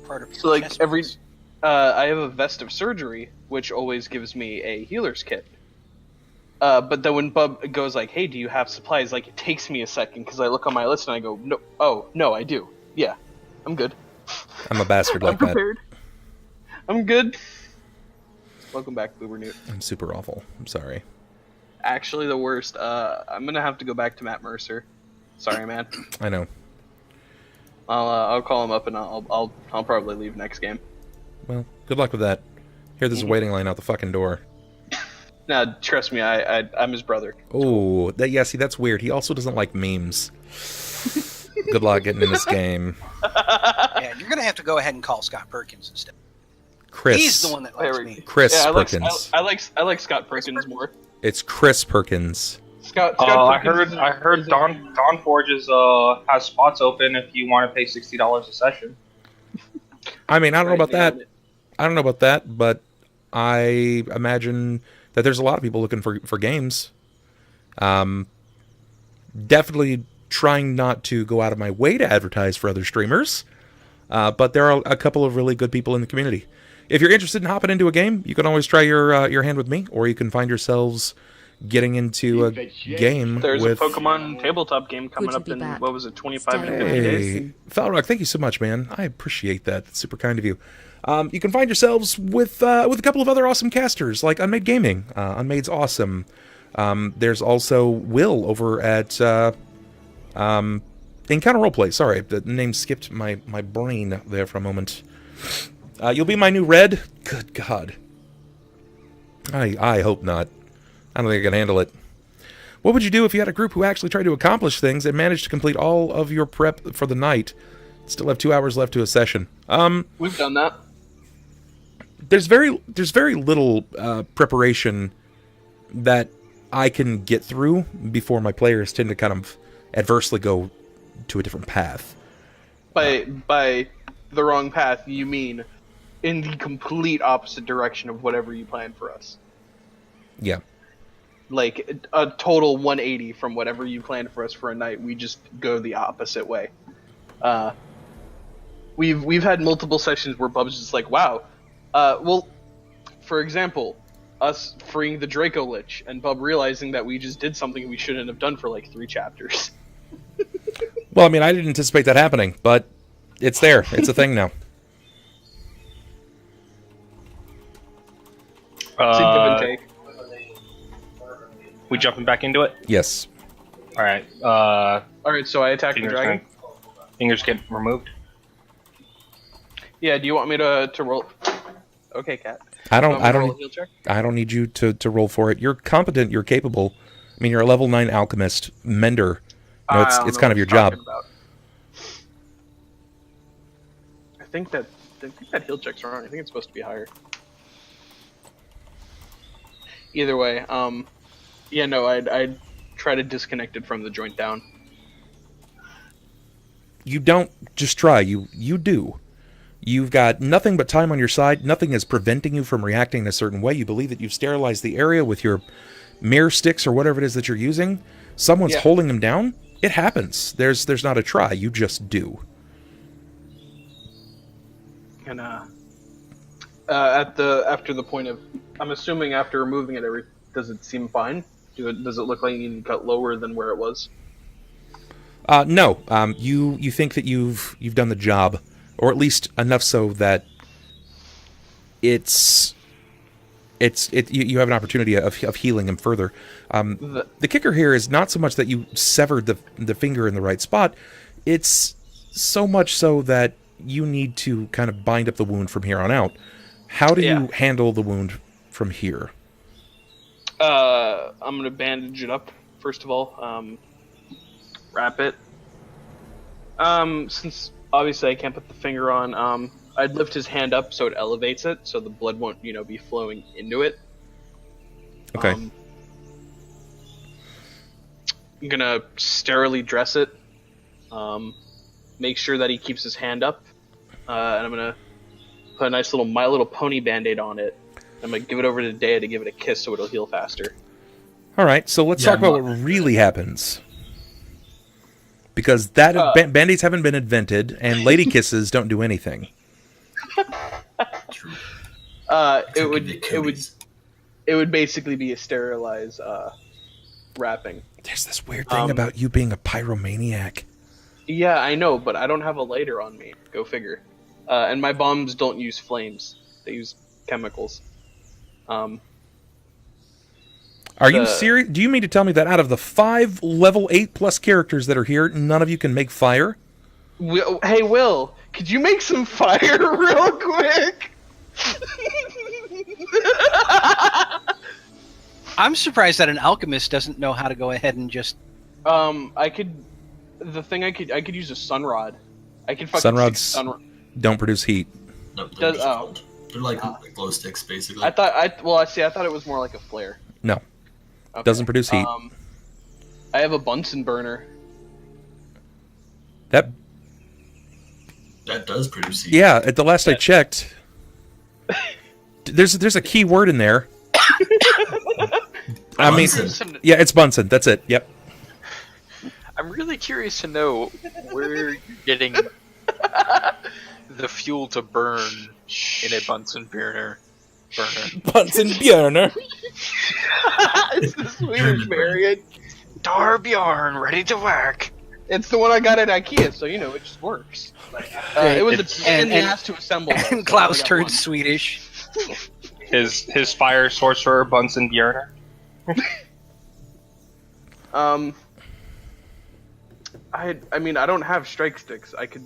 part of your So, like, chest every... piece. I have a vest of surgery, which always gives me a healer's kit. But then when Bub goes like, hey, do you have supplies? Like, it takes me a second, because I look on my list and I go, no, oh, no, I do. Yeah, I'm good. I'm a bastard like I'm prepared. I'm good. Welcome back, Bubbernaut. I'm super awful. I'm sorry. Actually, the worst. I'm gonna have to go back to Matt Mercer. Sorry, man. I know. I'll call him up and I'll probably leave next game. Well, good luck with that. Here, there's a waiting line out the fucking door. Nah, trust me, I'm his brother. Oh, see, that's weird. He also doesn't like memes. Good luck getting in this game. Yeah, you're gonna have to go ahead and call Scott Perkins instead. Chris. He's the one that likes me. Chris Yeah, Perkins. I like Scott Perkins more. It's Chris Perkins. Scott I Perkins heard Dawn Forges has spots open if you want to pay $60 a session. I mean, I don't know about that, but I imagine that there's a lot of people looking for games. Definitely trying not to go out of my way to advertise for other streamers, but there are a couple of really good people in the community. If you're interested in hopping into a game, you can always try your hand with me, or you can find yourselves getting into a game. There's with... a Pokemon tabletop game coming up in, what was it, 25 to 50 days? Hey, Falrock, thank you so much, man. I appreciate that. That's super kind of you. You can find yourselves with a couple of other awesome casters, like Unmade Gaming. Unmade's awesome. There's also Will over at Encounter Roleplay. Sorry, the name skipped my brain there for a moment. You'll be my new Red? Good God. I hope not. I don't think I can handle it. What would you do if you had a group who actually tried to accomplish things and managed to complete all of your prep for the night? Still have 2 hours left to a session. We've done that. There's very little preparation that I can get through before my players tend to kind of adversely go to a different path. By the wrong path, you mean in the complete opposite direction of whatever you planned for us. Yeah. Like a total 180 from whatever you planned for us for a night. We just go the opposite way. We've had multiple sessions where Bub's just like, wow. Well, for example, us freeing the Draco Lich and Bub realizing that we just did something we shouldn't have done for like 3 chapters. Well, I mean, I didn't anticipate that happening, but it's there. It's a thing now. It's a give and take. We jumping back into it? Yes. Alright. Alright, so I attack the dragon? Fingers get removed? Yeah, do you want me to roll? Okay, Cat. I don't need you to roll for it. You're competent, you're capable. I mean, you're a level 9 alchemist, mender. No, it's kind of your job. I think that heal check's wrong. I think it's supposed to be higher. Either way, yeah, no, I'd try to disconnect it from the joint down. You don't just try. You do. You've got nothing but time on your side. Nothing is preventing you from reacting in a certain way. You believe that you've sterilized the area with your mirror sticks or whatever it is that you're using. Someone's holding him down. It happens. There's not a try. You just do. And after the point of, I'm assuming after removing it, does it seem fine? Does it look like you got lower than where it was? No. You think that you've done the job, or at least enough so that you have an opportunity of healing him further. The kicker here is not so much that you severed the finger in the right spot. It's so much so that you need to kind of bind up the wound from here on out. How do you handle the wound from here? I'm going to bandage it up, first of all. Wrap it. Since obviously I can't put the finger on, I'd lift his hand up so it elevates it, so the blood won't, be flowing into it. Okay. I'm gonna sterilely dress it. Make sure that he keeps his hand up, and I'm gonna put a nice little My Little Pony Band-Aid on it. I'm gonna give it over to Deia to give it a kiss so it'll heal faster. All right, so let's talk about what really happens. Because Band-Aids haven't been invented, and lady kisses don't do anything. True. It would basically be a sterilized wrapping. There's this weird thing about you being a pyromaniac. Yeah, I know, but I don't have a lighter on me. Go figure. And my bombs don't use flames; they use chemicals. Are you serious? Do you mean to tell me that out of the 5 level 8+ characters that are here, none of you can make fire? Hey, Will, could you make some fire real quick? I'm surprised that an alchemist doesn't know how to go ahead and just. I could use a sun rod. I could fucking Sunrods don't produce heat. No, they're like glow sticks, basically. I thought it was more like a flare. No, Okay. doesn't produce heat. I have a Bunsen burner. That does produce heat. Yeah, at the last I checked, there's a key word in there. I mean, yeah, it's Bunsen. That's it. Yep. I'm really curious to know where you're getting the fuel to burn in a Bunsen burner. Bunsen burner. It's the Swedish variant. Torbjorn, ready to work. It's the one I got at IKEA, so you know it just works. It was a pain in the ass to assemble. And Klaus turned Swedish. His fire sorcerer Bunsen Björner. I mean, I don't have strike sticks. I could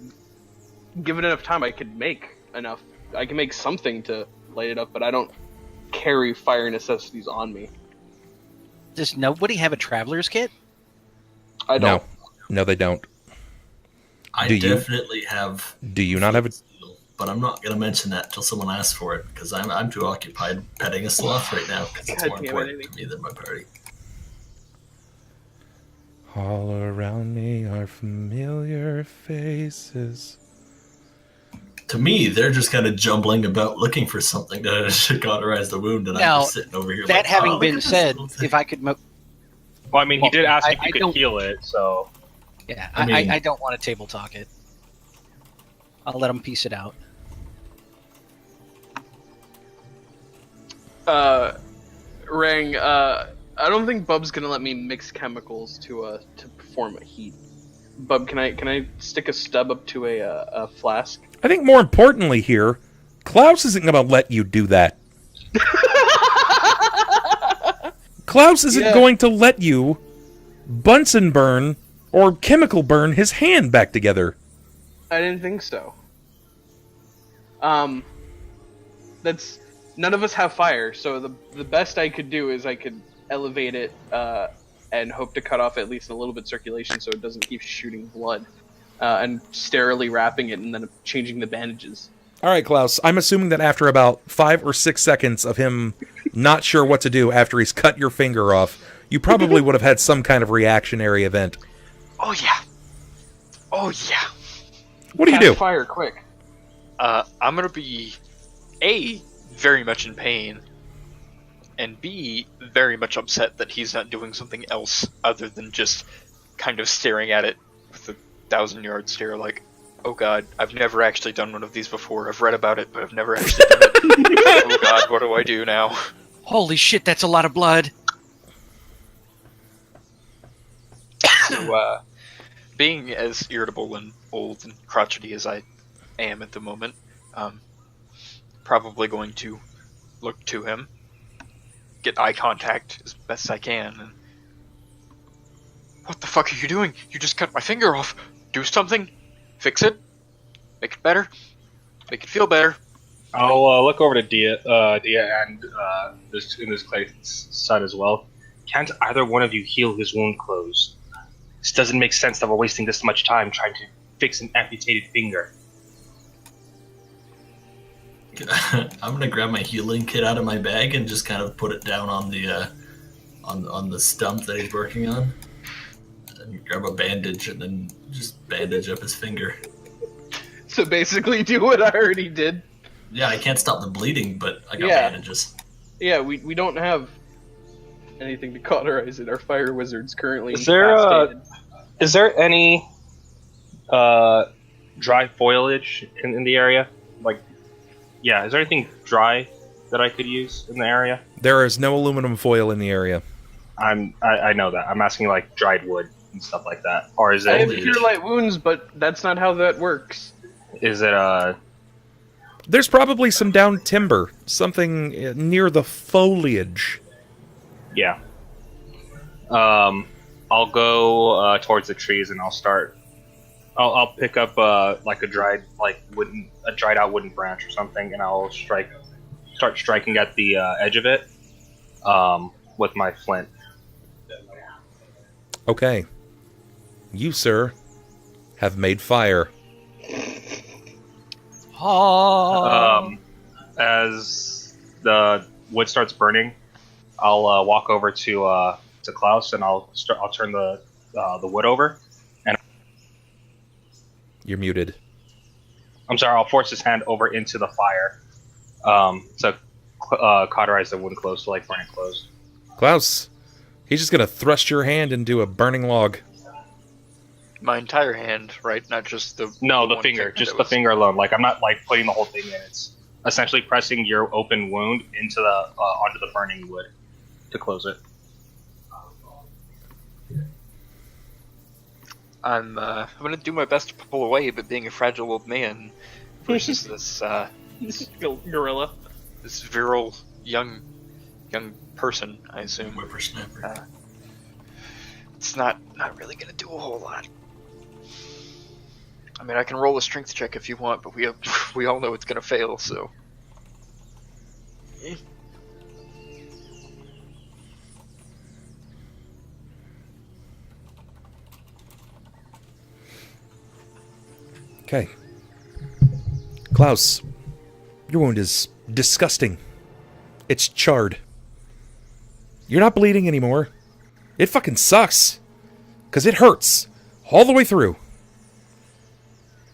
give it enough time. I could make enough. I can make something to light it up, but I don't carry fire necessities on me. Does nobody have a traveler's kit? I don't. No, they don't. I Do you? definitely have. Do you not have it? But I'm not going to mention that until someone asks for it, because I'm too occupied petting a sloth right now, because it's more important to me than my party. All around me are familiar faces. To me, they're just kind of jumbling about looking for something to cauterize the wound, and Now, I'm just sitting over here that like, having look been at this said, little thing. if I could... Well, I mean, he did ask if I you don't- could heal it, so... Yeah, I mean- I don't want to table talk it. I'll let him piece it out. Rang, I don't think Bub's gonna let me mix chemicals to perform a heat. Bub, can I stick a stub up to a flask? I think more importantly here, Klaus isn't going to let you do that. Klaus isn't going to let you Bunsen burn or chemical burn his hand back together. I didn't think so. That's none of us have fire, so the best I could do is I could elevate it and hope to cut off at least a little bit of circulation so it doesn't keep shooting blood, and sterilely wrapping it and then changing the bandages. All right, Klaus, I'm assuming that after about 5 or 6 seconds of him not sure what to do after he's cut your finger off, you probably would have had some kind of reactionary event. Oh yeah. What do you Cast do? Fire quick. I'm gonna be A, very much in pain, and B, very much upset that he's not doing something else other than just kind of staring at it with a 1,000-yard stare like, oh god, I've never actually done one of these before. I've read about it, but I've never actually done it. Oh god, what do I do now? Holy shit, that's a lot of blood. So, being as irritable and old and crotchety as I am at the moment, probably going to look to him, get eye contact as best I can, and... What the fuck are you doing? You just cut my finger off. Do something. Fix it. Make it better. Make it feel better. I'll look over to Deia and in this case, Sunn as well. Can't either one of you heal his wound closed? This doesn't make sense that we're wasting this much time trying to fix an amputated finger. I'm gonna grab my healing kit out of my bag and just kind of put it down on the on the stump that he's working on, and grab a bandage and then just bandage up his finger. So basically, do what I already did. Yeah, I can't stop the bleeding, but I got Yeah. bandages. Yeah, we don't have anything to cauterize it. Our fire wizard's currently Is there, incapacitated. Is there any dry foliage in the area? Like Yeah, is there anything dry that I could use in the area? There is no aluminum foil in the area. I know that. I'm asking like dried wood and stuff like that, or is I have it cure light wounds, but that's not how that works. is it There's probably some down timber, something near the foliage. yeah. I'll go towards the trees and I'll pick up like a dried out wooden branch or something, and I'll start striking at the edge of it with my flint. Okay. You, sir, have made fire. As the wood starts burning, I'll walk over to Klaus and I'll turn the wood over. And You're muted. I'm sorry, I'll force his hand over into the fire to cauterize the wood close to like burn it closed. Klaus, he's just gonna thrust your hand into a burning log. My entire hand, right? Not just the No, the one finger, finger just that the was- finger alone. Like I'm not like putting the whole thing in. It's essentially pressing your open wound into the onto the burning wood to close it. I'm gonna do my best to pull away, but being a fragile old man versus this Gorilla. this virile young person, I assume, Whippersnapper. it's not really gonna do a whole lot. I mean, I can roll a strength check if you want, but we all know it's gonna fail. So Okay. Klaus, your wound is disgusting. It's charred. You're not bleeding anymore. It fucking sucks. 'Cause it hurts. All the way through.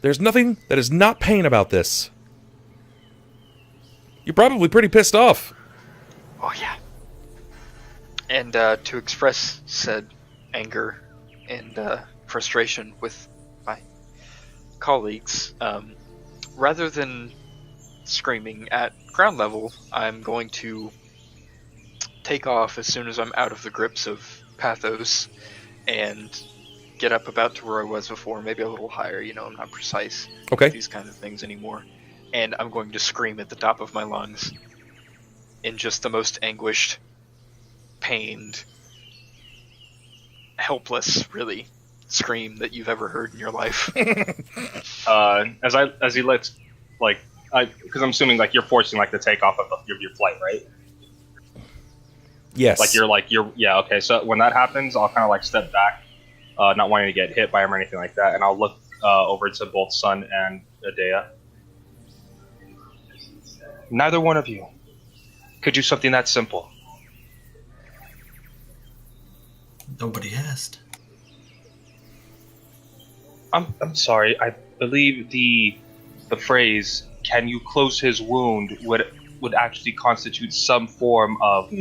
There's nothing that is not pain about this. You're probably pretty pissed off. oh yeah. And to express said anger and frustration with my colleagues, rather than screaming at ground level, I'm going to take off as soon as I'm out of the grips of Pathos and get up about to where I was before, maybe a little higher. You know, I'm not precise Okay. with these kind of things anymore. And I'm going to scream at the top of my lungs in just the most anguished, pained, helpless, really, scream that you've ever heard in your life. As he lets because I'm assuming like you're forcing like the takeoff of your flight, right? Yes. You're yeah, okay. So when that happens, I'll kind of like step back, not wanting to get hit by him or anything like that, and I'll look over to both Sunn and Deia. Neither one of you could do something that simple. Nobody asked. I'm sorry. I believe the phrase "Can you close his wound" would actually constitute some form of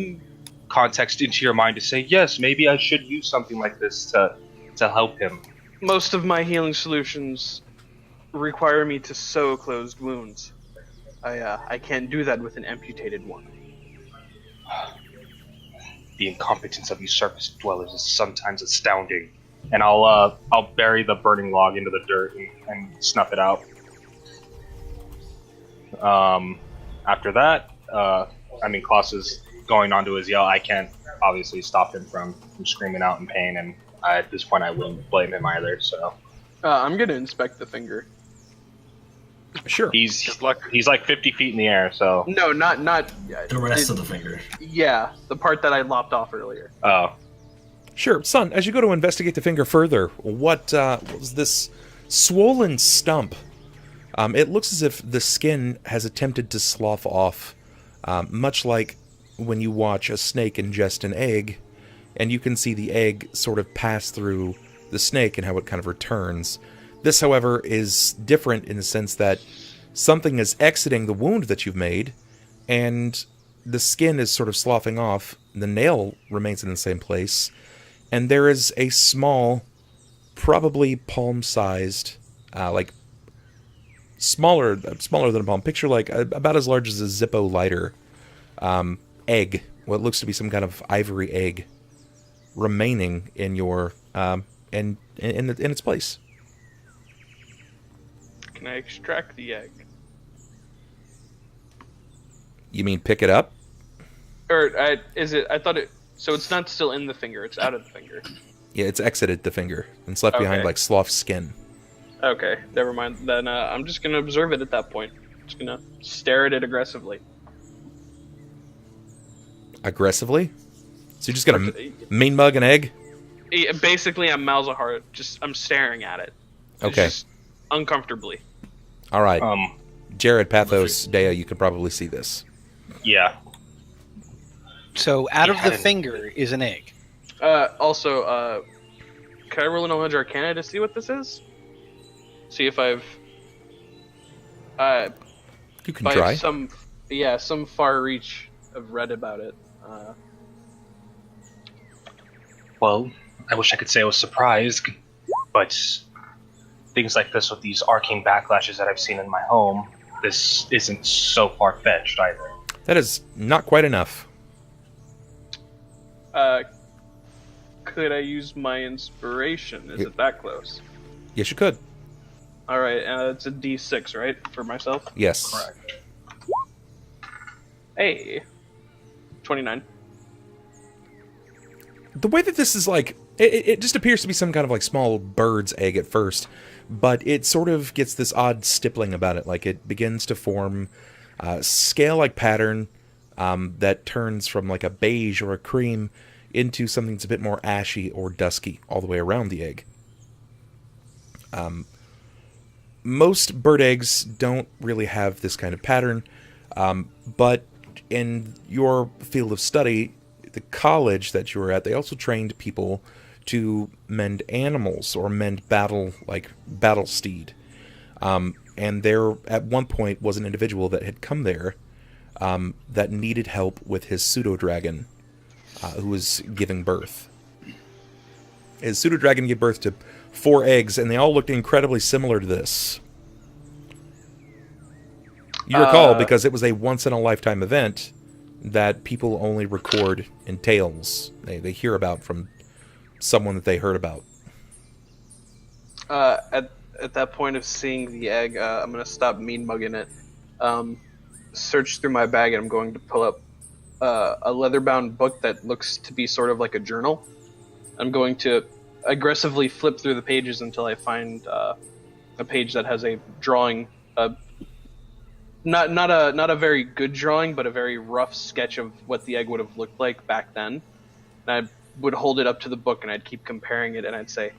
context into your mind to say, yes, maybe I should use something like this to help him. Most of my healing solutions require me to sew closed wounds. I can't do that with an amputated one. The incompetence of you surface dwellers is sometimes astounding. And I'll bury the burning log into the dirt and snuff it out. After that, Klaus is going on to his yell. I can't obviously stop him from screaming out in pain, and at this point I wouldn't blame him either. So I'm gonna inspect the finger. Sure. he's Good luck. like 50 feet in the air. So No, not The rest of the finger. Yeah, the part that I lopped off earlier. Sure. Son, as you go to investigate the finger further, what was this swollen stump? It looks as if the skin has attempted to slough off, much like when you watch a snake ingest an egg, and you can see the egg sort of pass through the snake and how it kind of returns. This, however, is different in the sense that something is exiting the wound that you've made, and the skin is sort of sloughing off, the nail remains in the same place, and there is a small, probably palm-sized, like smaller than a palm. Picture like about as large as a Zippo lighter egg, what looks to be some kind of ivory egg, remaining in your in its place. Can I extract the egg? You mean pick it up? Or is it? I thought it. So it's not still in the finger. It's out of the finger. Yeah, it's exited the finger and it's left behind Okay. like sloth skin. Okay, never mind. Then I'm just gonna observe it at that point. Just gonna stare at it aggressively. Aggressively? So you're just gonna mean mug an egg? Basically, I'm Malzahar. I'm staring at it. It's Okay. just uncomfortably. All right. Jerrod, Pathos, Deia, you could probably see this. Yeah. So out of the Yeah. finger is an egg. Also, can I roll a knowledge arcana to see what this is? See if I've You can by try. some far reach have read about it. Well, I wish I could say I was surprised, but things like this with these arcane backlashes that I've seen in my home, this isn't so far-fetched either. That is not quite enough. Could I use my inspiration? Is it that close? Yes, you could. All right, it's a D6, right, for myself? Yes. Correct. Hey, 29. The way that this is like, it just appears to be some kind of like small bird's egg at first, but it sort of gets this odd stippling about it. Like it begins to form a scale-like pattern that turns from like a beige or a cream into something that's a bit more ashy or dusky all the way around the egg. Most bird eggs don't really have this kind of pattern, but in your field of study, the college that you were at, they also trained people to mend animals or mend battle steed. And there, at one point, was an individual that had come there that needed help with his pseudo-dragon, who was giving birth. His pseudo-dragon gave birth to 4 eggs, and they all looked incredibly similar to this. You recall, because it was a once-in-a-lifetime event that people only record in tales. They hear about from someone that they heard about. At that point of seeing the egg, I'm going to stop mean mugging it. Search through my bag, and I'm going to pull up a leather-bound book that looks to be sort of like a journal. I'm going to aggressively flip through the pages until I find a page that has a drawing, not a very good drawing, but a very rough sketch of what the egg would have looked like back then. And I would hold it up to the book, and I'd keep comparing it, and I'd say,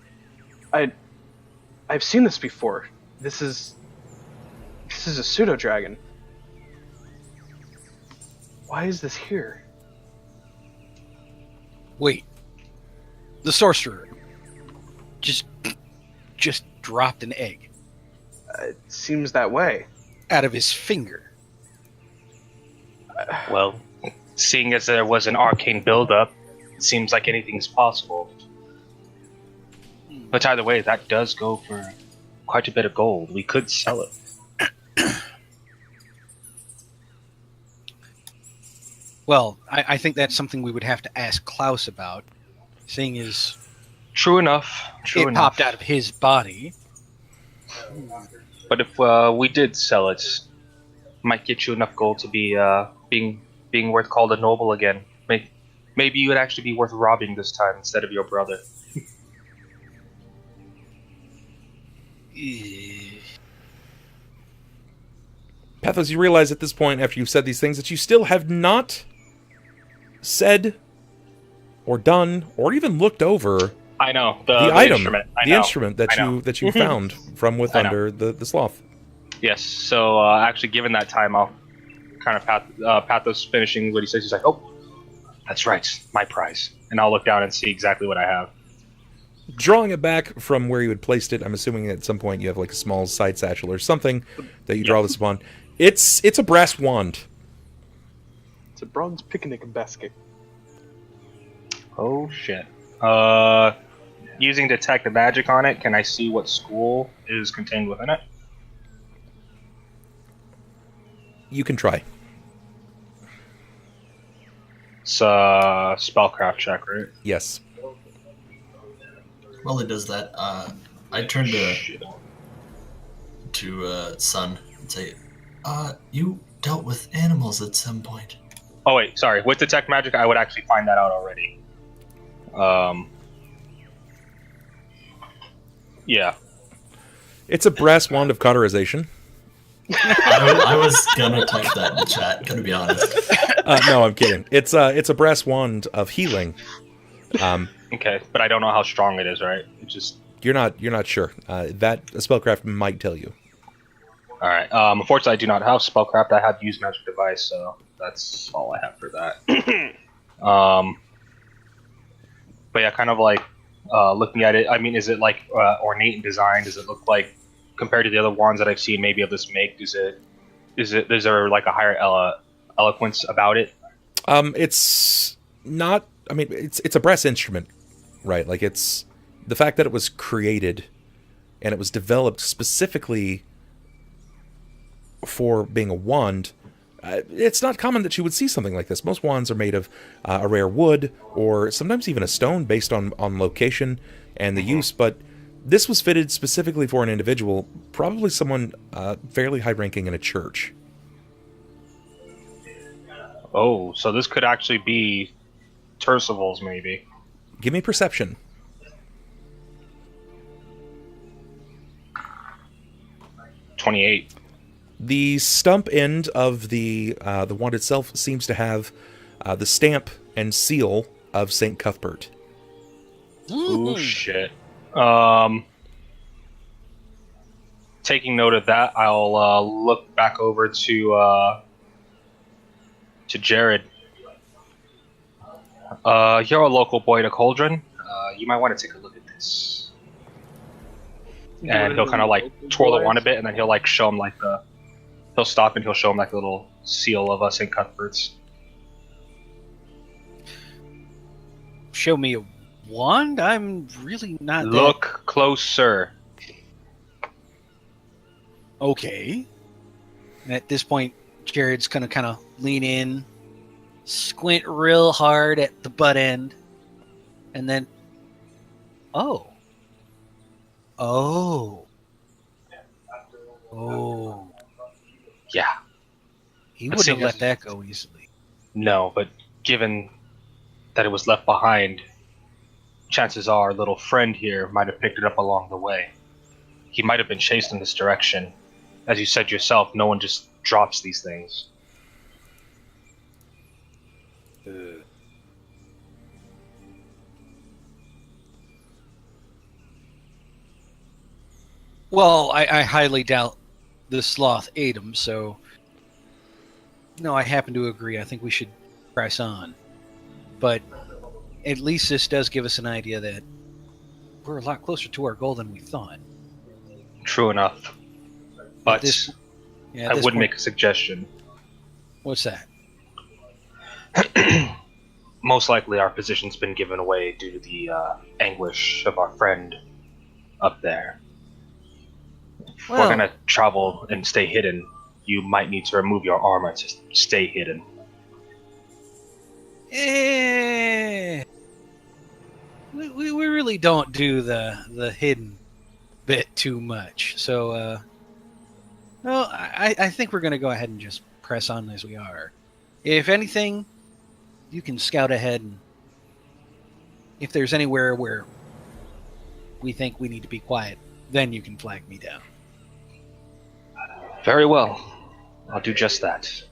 I've seen this before. This is a pseudo-dragon. Why is this here? Wait. The sorcerer just dropped an egg It seems that way. out of his finger. Well, seeing as there was an arcane buildup, it seems like anything's possible. But either way, that does go for quite a bit of gold. We could sell it. Well, I think that's something we would have to ask Klaus about, seeing as True enough. True it enough. popped out of his body. But if we did sell it, might get you enough gold to be being worth called a noble again. Maybe you would actually be worth robbing this time instead of your brother. Pathos, you realize at this point, after you've said these things, that you still have not said or done or even looked over I know the item, instrument. I the know. instrument I know. that you found from with I know. under the sloth. Yes. So actually, given that time, I'll kind of Pathos finishing what he says. He's like, "Oh, that's right, my prize," and I'll look down and see exactly what I have. Drawing it back from where you had placed it, I'm assuming at some point you have like a small side satchel or something that you draw this upon. It's a brass wand. It's a bronze picnic basket. Oh shit. Using detect the magic on it, can I see what school is contained within it? You can try. It's a spellcraft check, right? Yes. While it does that, I turn Shit. to Sunn and say, you dealt with animals at some point. Oh wait, sorry. With detect magic, I would actually find that out already. Yeah. It's a brass wand of cauterization. I was gonna type that in the chat, gonna be honest. No, I'm kidding. It's a brass wand of healing. Okay, but I don't know how strong it is, right? It just. You're not sure. That a spellcraft might tell you. All right. Unfortunately, I do not have spellcraft. I have used magic device, so that's all I have for that. But yeah, kind of like looking at it. I mean, is it like ornate in design? Does it look like, compared to the other wands that I've seen, maybe of this make? Is there like a higher eloquence about it? It's not. I mean, it's a brass instrument, right? Like it's the fact that it was created and it was developed specifically for being a wand. It's not common that you would see something like this. Most wands are made of a rare wood or sometimes even a stone based on location and the use, but this was fitted specifically for an individual, probably someone fairly high-ranking in a church. Oh, so this could actually be Tercival's, maybe. Give me perception. $28. The stump end of the wand itself seems to have the stamp and seal of St. Cuthbert. Ooh, shit. Taking note of that, I'll look back over to Jerrod. You're a local boy to Cauldron. You might want to take a look at this. And he'll kind of like twirl the wand a bit, and then he'll like show him like he'll stop and he'll show him like a little seal of St. Cuthbert's. Show me a wand? I'm really not Look closer. Okay. And at this point, Jerrod's gonna kind of lean in, squint real hard at the butt end, and then, oh, Yeah. he Let's wouldn't see have if- let that go easily. No, but given that it was left behind, chances are our little friend here might have picked it up along the way. He might have been chased in this direction. As you said yourself, no one just drops these things. Well, I highly doubt the sloth ate him, so no, I happen to agree. I think we should press on. But at least this does give us an idea that we're a lot closer to our goal than we thought. True enough. But I would make a suggestion. What's that? Most likely our position's been given away due to the anguish of our friend up there. If we're going to travel and stay hidden, you might need to remove your armor to stay hidden. We really don't do the hidden bit too much. So, well, I think we're going to go ahead and just press on as we are. If anything, you can scout ahead, and if there's anywhere where we think we need to be quiet, then you can flag me down. Very well. I'll do just that.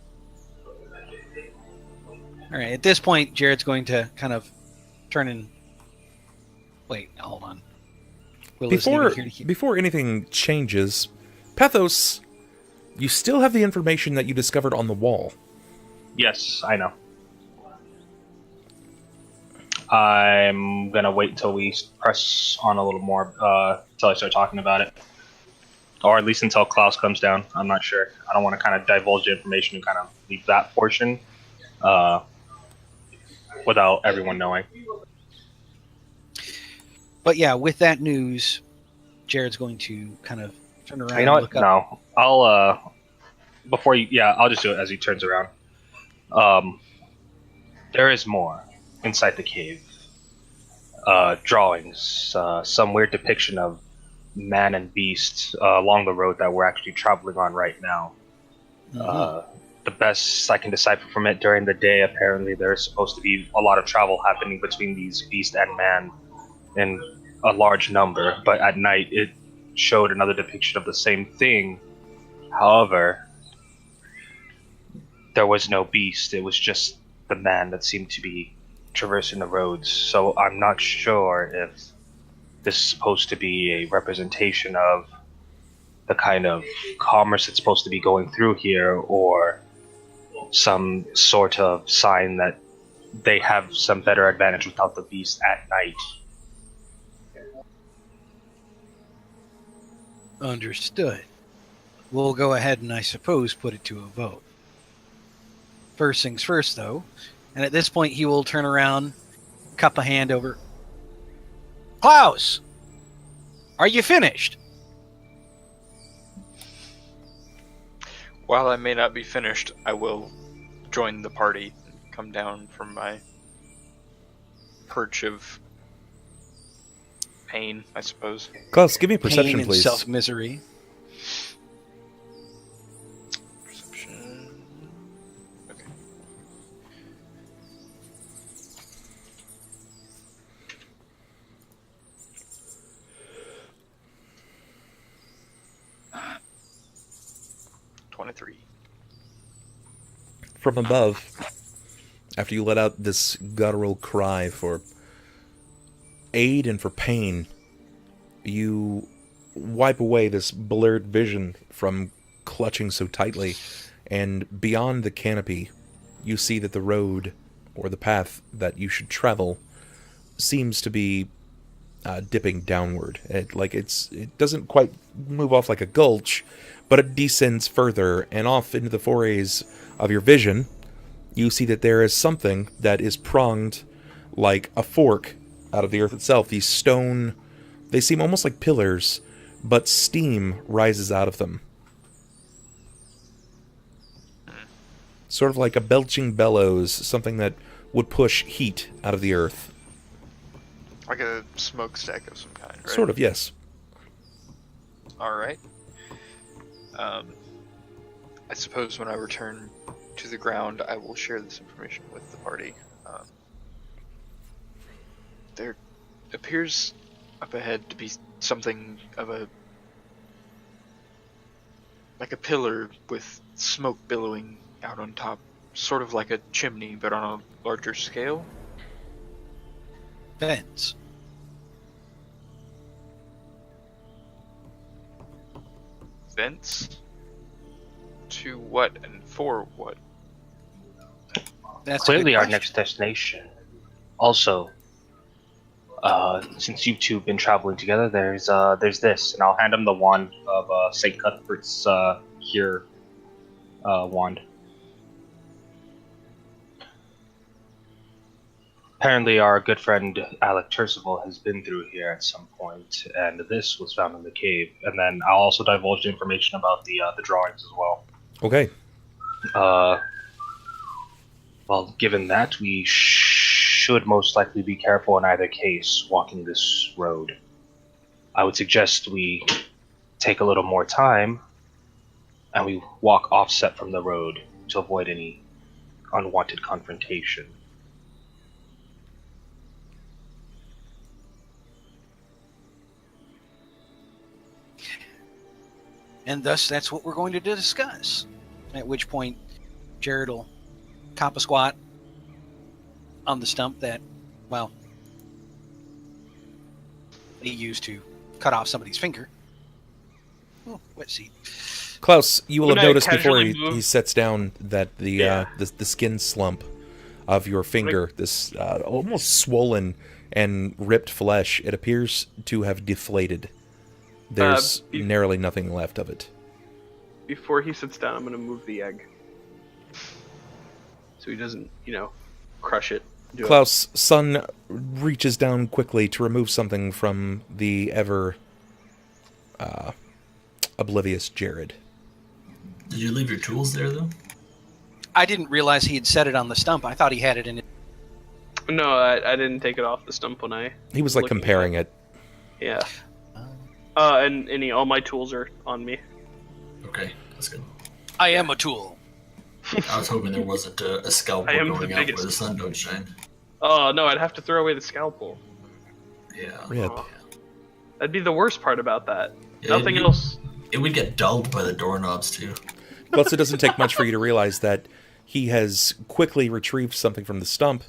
All right, at this point, Jerrod's going to kind of turn and... Wait, hold on. Before anything changes, Pathos, you still have the information that you discovered on the wall. Yes, I know. I'm gonna wait until we press on a little more, until I start talking about it. Or at least until Klaus comes down. I'm not sure. I don't want to kind of divulge the information and kind of leave that portion without everyone knowing. But yeah, with that news, Jerrod's going to kind of turn around You know and what? look up. No. before you, yeah, I'll just do it as he turns around. There is more inside the cave. Drawings, some weird depiction of man and beast along the road that we're actually traveling on right now. The best I can decipher from it, during the day, apparently there's supposed to be a lot of travel happening between these beast and man in a large number, but at night it showed another depiction of the same thing. However, there was no beast, it was just the man that seemed to be traversing the roads, so I'm not sure if this is supposed to be a representation of the kind of commerce that's supposed to be going through here, or some sort of sign that they have some better advantage without the beast at night. Understood. We'll go ahead and, I suppose, put it to a vote. First things first, though, and at this point he will turn around, cup a hand over. Klaus! Are you finished? While I may not be finished, I will join the party and come down from my perch of pain, I suppose. Klaus, give me a perception, Pain and please. self-misery. Perception. Okay. $23. From above, after you let out this guttural cry for aid and for pain, you wipe away this blurred vision from clutching so tightly, and beyond the canopy, you see that the road, or the path that you should travel, seems to be dipping downward. It doesn't quite move off like a gulch, but it descends further, and off into the forays of your vision, you see that there is something that is pronged like a fork out of the earth itself. These stone, they seem almost like pillars, but steam rises out of them. Sort of like a belching bellows, something that would push heat out of the earth. Like a smokestack of some kind, right? Sort of, yes. Alright. I suppose when I return to the ground, I will share this information with the party. There appears up ahead to be something of like a pillar with smoke billowing out on top, sort of like a chimney, but on a larger scale. Vents. Vents? To what and for what? That's a Clearly good our question. next destination. Also, since you two have been traveling together, there's this, and I'll hand him the wand of St. Cuthbert's here wand. Apparently our good friend Alec Turcival has been through here at some point, and this was found in the cave. And then I'll also divulge information about the drawings as well. Okay. Well, given that, we should most likely be careful in either case walking this road. I would suggest we take a little more time and we walk offset from the road to avoid any unwanted confrontation. And thus, that's what we're going to discuss. At which point, Jerrod will cop a squat on the stump that, well, he used to cut off somebody's finger. Oh, wet seat. Klaus, you will When have I noticed before casually he move- sets down that the Yeah. the skin slump of your finger, this almost swollen and ripped flesh, it appears to have deflated. There's narrowly nothing left of it. Before he sits down, I'm gonna move the egg, so he doesn't, crush it. Do it. Klaus, Sunn reaches down quickly to remove something from the ever oblivious Jerrod. Did you leave your tools there, though? I didn't realize he had set it on the stump. I thought he had it in it. No, I didn't take it off the stump when I. He was like looking comparing it. Yeah. And all my tools are on me. Okay, that's good. I am a tool. I was hoping there wasn't a scalpel I am the going out where biggest. the sun don't shine. Oh no, I'd have to throw away the scalpel. Yeah. Rip. That'd be the worst part about that. Yeah, Nothing else. It would get dulled by the doorknobs, too. Plus, it doesn't take much for you to realize that he has quickly retrieved something from the stump.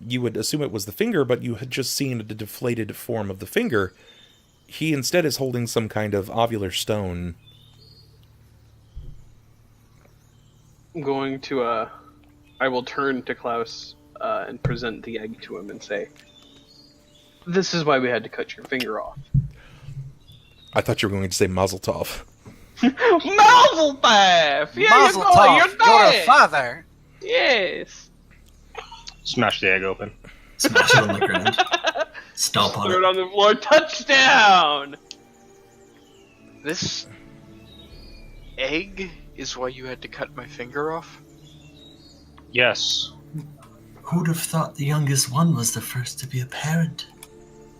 You would assume it was the finger, but you had just seen the deflated form of the finger. He instead is holding some kind of ovular stone. I'm going to. I will turn to Klaus and present the egg to him and say, "This is why we had to cut your finger off." I thought you were going to say Mazel Tov. Mazel tov! Yeah, Mazel tov, your father. Yes. Smash the egg open. Smash it on the ground. Stomp on Throw it it. on the floor. Touchdown! This egg is why you had to cut my finger off? Yes. Who'd have thought the youngest one was the first to be a parent?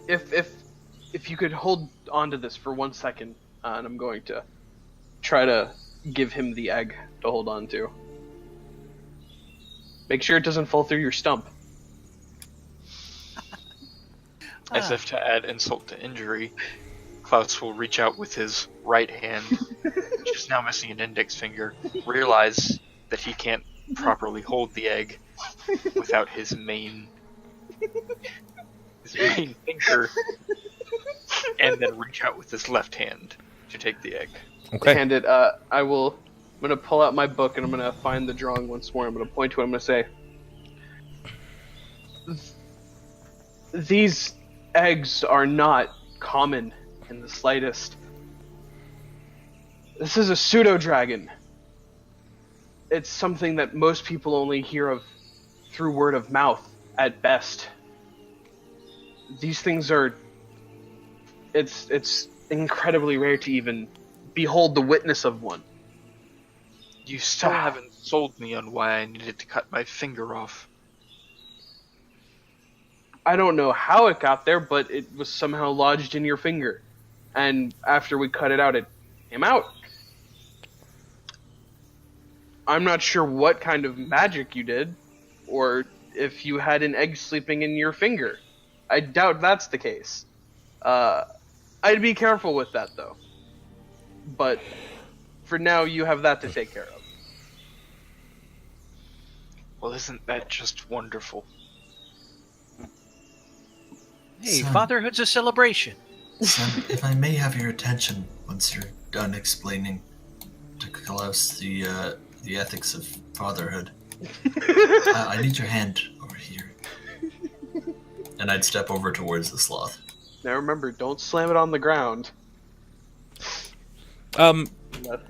If you could hold on to this for 1 second, and I'm going to try to give him the egg to hold on to. Make sure it doesn't fall through your stump. As if to add insult to injury, Klaus will reach out with his right hand, which is now missing an index finger, realize that he can't properly hold the egg without his main finger, and then reach out with his left hand to take the egg. Okay. Hand it. I'm gonna pull out my book and I'm gonna find the drawing once more. I'm gonna point to it. I'm gonna say, "These eggs are not common in the slightest. This is a pseudo dragon. It's something that most people only hear of through word of mouth at best. These things are. It's incredibly rare to even behold the witness of one." You still haven't sold me on why I needed to cut my finger off. I don't know how it got there, but it was somehow lodged in your finger. And after we cut it out, it came out. I'm not sure what kind of magic you did, or if you had an egg sleeping in your finger. I doubt that's the case. I'd be careful with that, though. But for now, you have that to take care of. Well, isn't that just wonderful? Hey, Son. fatherhood's a celebration. Son, if I may have your attention once you're done explaining to Klaus the ethics of fatherhood. I need your hand over here. And I'd step over towards the sloth. Now remember, don't slam it on the ground.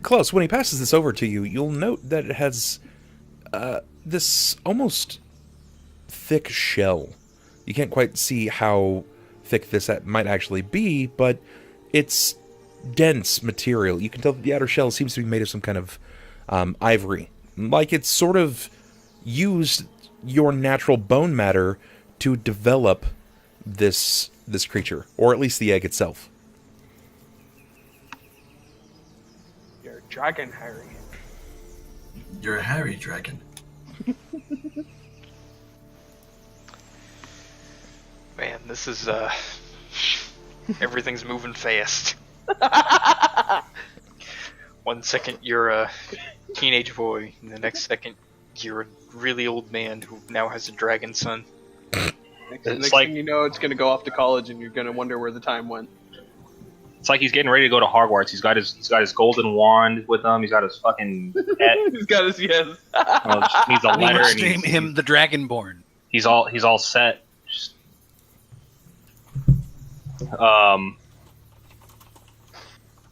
Klaus, when he passes this over to you, you'll note that it has this almost thick shell. You can't quite see how thick this might actually be, but it's dense material. You can tell that the outer shell seems to be made of some kind of ivory. Like it's sort of used your natural bone matter to develop this creature, or at least the egg itself. You're a dragon, Harry. You're a hairy dragon. Man, this is, everything's moving fast. 1 second you're a teenage boy, and the next second you're a really old man who now has a dragon son. Next thing you know, it's going to go off to college, and you're going to wonder where the time went. It's like he's getting ready to go to Hogwarts. He's got his golden wand with him. He's got his fucking pet. He's got his yes. Just needs a We letter. must And name him the Dragonborn. he's all set. Just,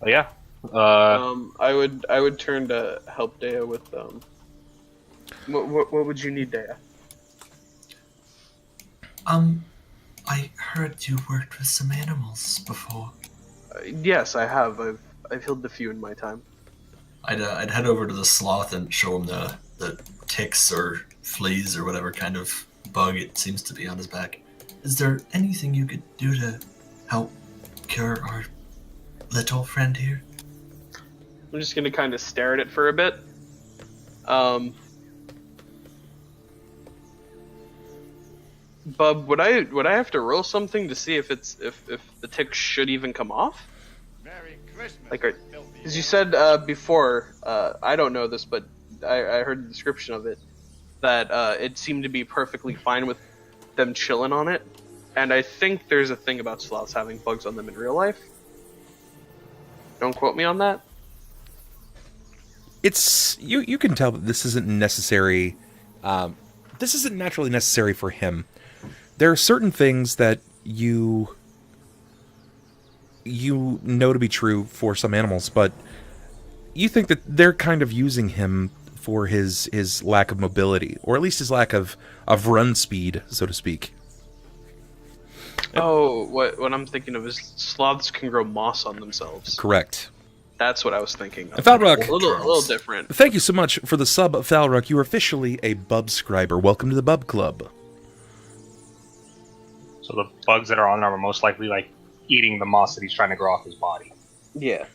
yeah. I would turn to help Deia with What would you need, Deia? I heard you worked with some animals before. Yes, I have. I've healed a few in my time. I'd head over to the sloth and show him the ticks or fleas or whatever kind of bug it seems to be on his back. Is there anything you could do to help cure our little friend here? I'm just gonna kind of stare at it for a bit. Bub, would I have to roll something to see if the tick should even come off? Like, as you said before, I don't know this, but I heard the description of it that it seemed to be perfectly fine with them chilling on it, and I think there's a thing about sloths having bugs on them in real life. Don't quote me on that. It's you can tell that this isn't necessary. This isn't naturally necessary for him. There are certain things that you know to be true for some animals, but you think that they're kind of using him for his lack of mobility, or at least his lack of run speed, so to speak. Oh, what I'm thinking of is sloths can grow moss on themselves. Correct. That's what I was thinking of. Falrock, A little different. thank you so much for the sub, Falrock. You are officially a Bubscriber. Welcome to the Bub Club. So the bugs that are on him are most likely like eating the moss that he's trying to grow off his body. Yeah.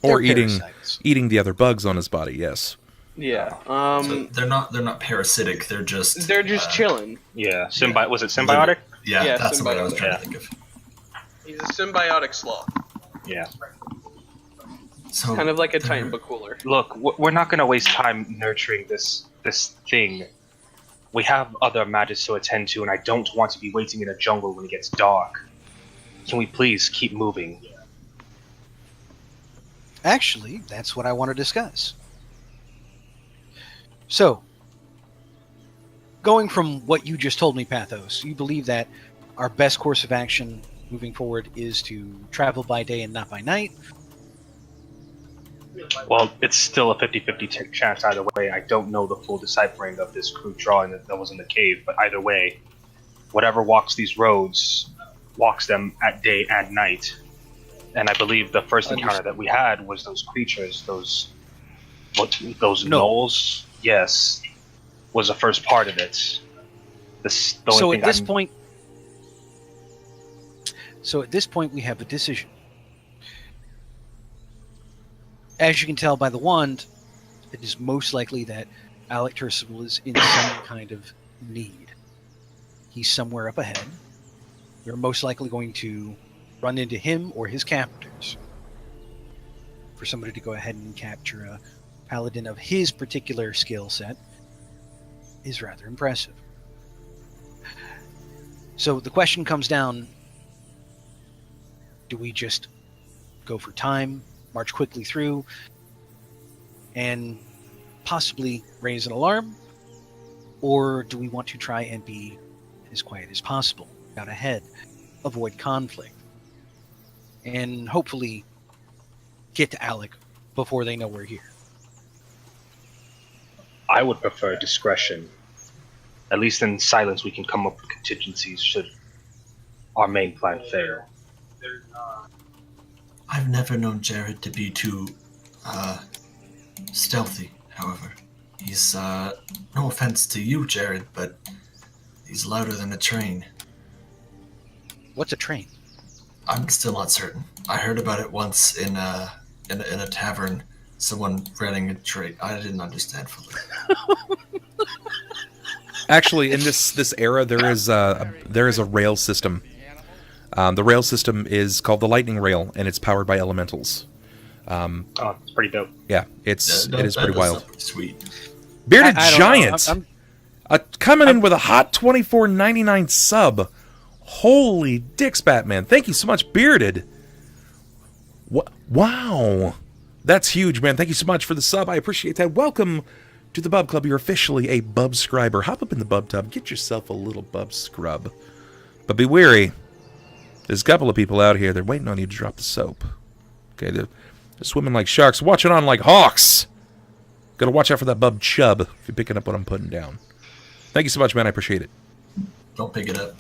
Or They're eating parasites. the other bugs on his body, yes. Yeah. So they're not parasitic. They're just chilling. Yeah. Was it symbiotic? Yeah, Yeah, that's what I was symbiotic. trying to think of. He's a symbiotic sloth, Yeah. So kind of like a Titan but cooler. Look, we're not going to waste time nurturing this thing. We have other matters to attend to, and I don't want to be waiting in a jungle when it gets dark. Can we please keep moving? Actually, that's what I want to discuss. So, going from what you just told me, Pathos, you believe that our best course of action moving forward is to travel by day and not by night? Well, it's still a 50-50 chance either way. I don't know the full deciphering of this crude drawing that was in the cave, but either way, whatever walks these roads walks them at day and night. And I believe the first encounter that we had was those creatures, those gnolls. Yes, was the first part of it. So at this point, we have a decision. As you can tell by the wand, it is most likely that Alec Turcival is in some kind of need. He's somewhere up ahead. We're most likely going to run into him or his captors. For somebody to go ahead and capture a paladin of his particular skill set is rather impressive. So the question comes down, do we just go for time, march quickly through, and possibly raise an alarm? Or do we want to try and be as quiet as possible, out ahead, avoid conflict, and hopefully get to Alec before they know we're here? I would prefer discretion. At least in silence we can come up with contingencies should our main plan fail. I've never known Jerrod to be too stealthy, however. He's no offense to you, Jerrod, but he's louder than a train. What's a train? I'm still not certain. I heard about it once in a tavern. Someone renting a train. I didn't understand fully. Actually, in this era, there is a rail system. The rail system is called the Lightning Rail, and it's powered by elementals. It's pretty dope. Yeah, it is pretty wild. Sweet. Bearded I don't Giant know. coming in with a hot $24.99 sub. Holy dicks, Batman! Thank you so much, Bearded. Wow, that's huge, man. Thank you so much for the sub. I appreciate that. Welcome to the Bub Club. You're officially a Bubscriber. Hop up in the Bub Tub. Get yourself a little Bub Scrub. But be wary. There's a couple of people out here. They're waiting on you to drop the soap. Okay, they're swimming like sharks, watching on like hawks. Gotta watch out for that Bub Chub if you're picking up what I'm putting down. Thank you so much, man. I appreciate it. Don't pick it up.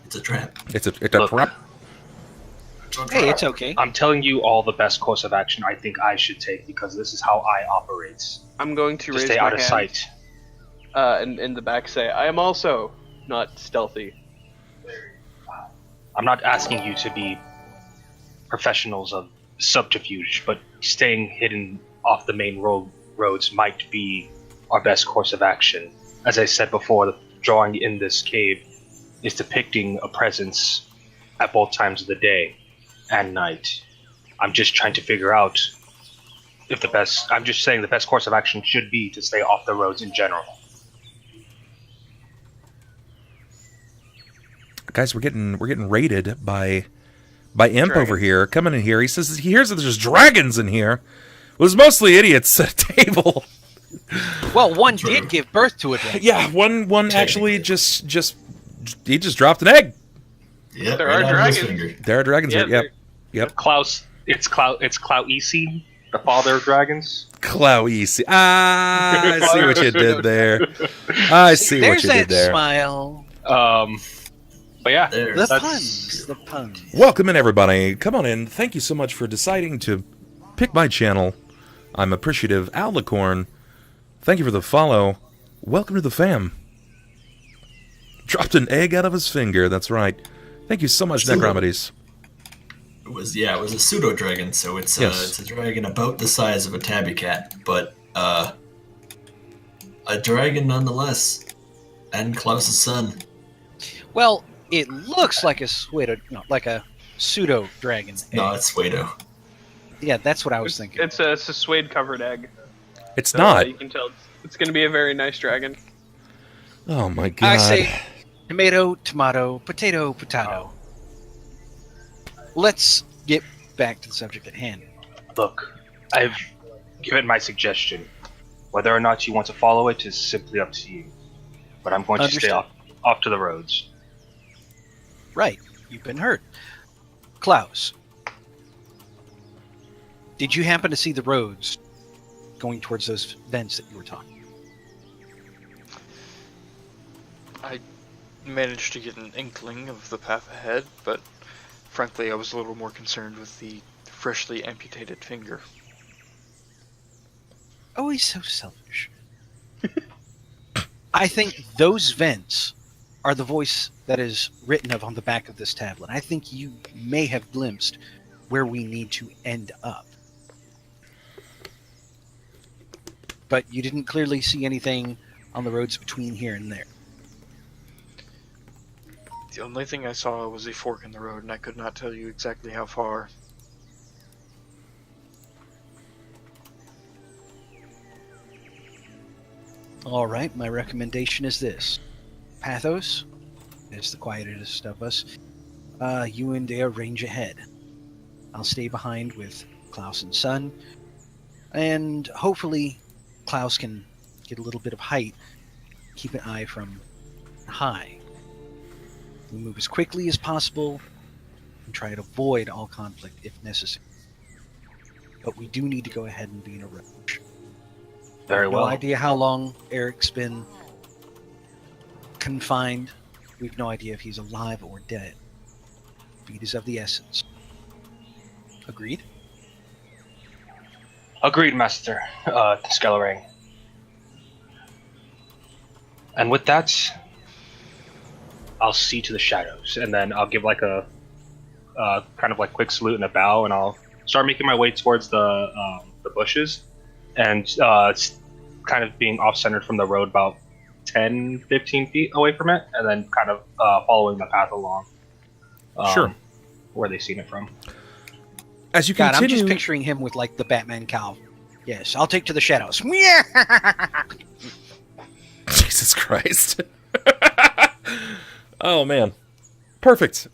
It's a trap. It's a trap. Hey, it's okay. I'm telling you all the best course of action I think I should take because this is how I operate. I'm going to To raise stay my out of hand, sight. and in the back say, I am also not stealthy. I'm not asking you to be professionals of subterfuge, but staying hidden off the main roads might be our best course of action. As I said before, the drawing in this cave is depicting a presence at both times of the day and night. I'm just trying to figure out if I'm just saying the best course of action should be to stay off the roads in general. Guys, we're getting raided by Imp over here, coming in here. He says he hears that there's dragons in here. It was mostly idiots at a table. Well, one did give birth to a dragon. Yeah, one actually just dropped an egg. Yeah, There right are out of his dragons. finger. There are dragons Yeah, here. Yep. Klaus, it's Klauisi, the father of dragons. Klauisi. I see what you did there. I see what There's you did that there. smile. But yeah, There. The that's- puns. The puns. Welcome in, everybody. Come on in. Thank you so much for deciding to pick my channel. I'm appreciative. Alicorn, thank you for the follow. Welcome to the fam. Dropped an egg out of his finger. That's right. Thank you so much, Necromedes. It was a pseudo dragon, so it's Yes. it's a dragon about the size of a tabby cat, but a dragon nonetheless, and Klaus's son. Well, it looks like a pseudo dragon. No, it's Suedo. Yeah, that's what I was thinking. It's a suede covered egg. It's So, not. you can tell it's going to be a very nice dragon. Oh my god. I say tomato, tomato, potato, potato. Let's get back to the subject at hand. Look, I've given my suggestion. Whether or not you want to follow it is simply up to you. But I'm going to stay Understood. off to the roads. Right, you've been hurt. Klaus, did you happen to see the roads going towards those vents that you were talking? I managed to get an inkling of the path ahead, but frankly, I was a little more concerned with the freshly amputated finger. Oh, he's so selfish. I think those vents are the voice that is written of on the back of this tablet. I think you may have glimpsed where we need to end up. But you didn't clearly see anything on the roads between here and there. The only thing I saw was a fork in the road, and I could not tell you exactly how far. All right, my recommendation is this. Pathos is the quietest of us. You and Deia range ahead. I'll stay behind with Klaus and Sunn. And hopefully Klaus can get a little bit of height, keep an eye from high. We move as quickly as possible and try to avoid all conflict if necessary. But we do need to go ahead and be in a rush. Very well. No idea how long Eric's been confined. We've no idea if he's alive or dead. Speed is of the essence. Agreed? Agreed, Master Skellerang. And with that, I'll see to the shadows, and then I'll give like a kind of like quick salute and a bow, and I'll start making my way towards the bushes, and it's kind of being off-centered from the road about 10-15 feet away from it, and then kind of following the path along. Sure. Where they seen it from. As you God, continue, I'm just picturing him with like the Batman cowl. Yes, I'll take to the shadows. Jesus Christ. Oh man. Perfect.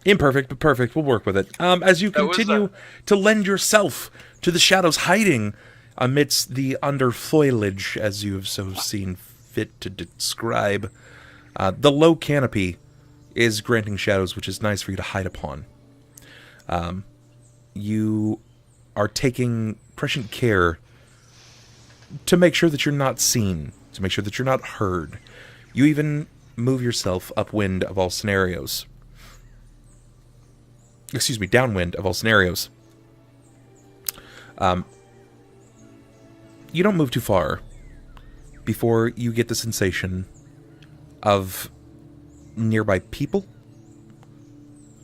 Imperfect, but perfect. We'll work with it. As you That was continue to lend yourself to the shadows, hiding amidst the under foliage, as you have so seen fit to describe, the low canopy is granting shadows, which is nice for you to hide upon. You are taking prescient care to make sure that you're not seen, to make sure that you're not heard. You even move yourself upwind of all scenarios. downwind of all scenarios. You don't move too far before you get the sensation of nearby people,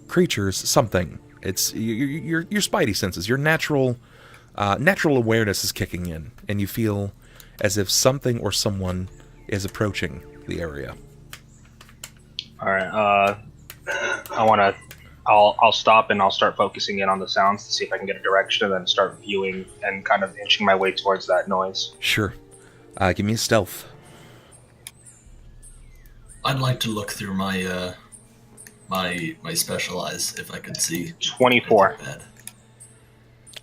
creatures, something. It's your spidey senses, your natural awareness is kicking in, and you feel as if something or someone is approaching the area. All right. I'll stop and I'll start focusing in on the sounds to see if I can get a direction, and then start viewing and kind of inching my way towards that noise. Sure. Give me a stealth. I'd like to look through my my special eyes if I could see. 24.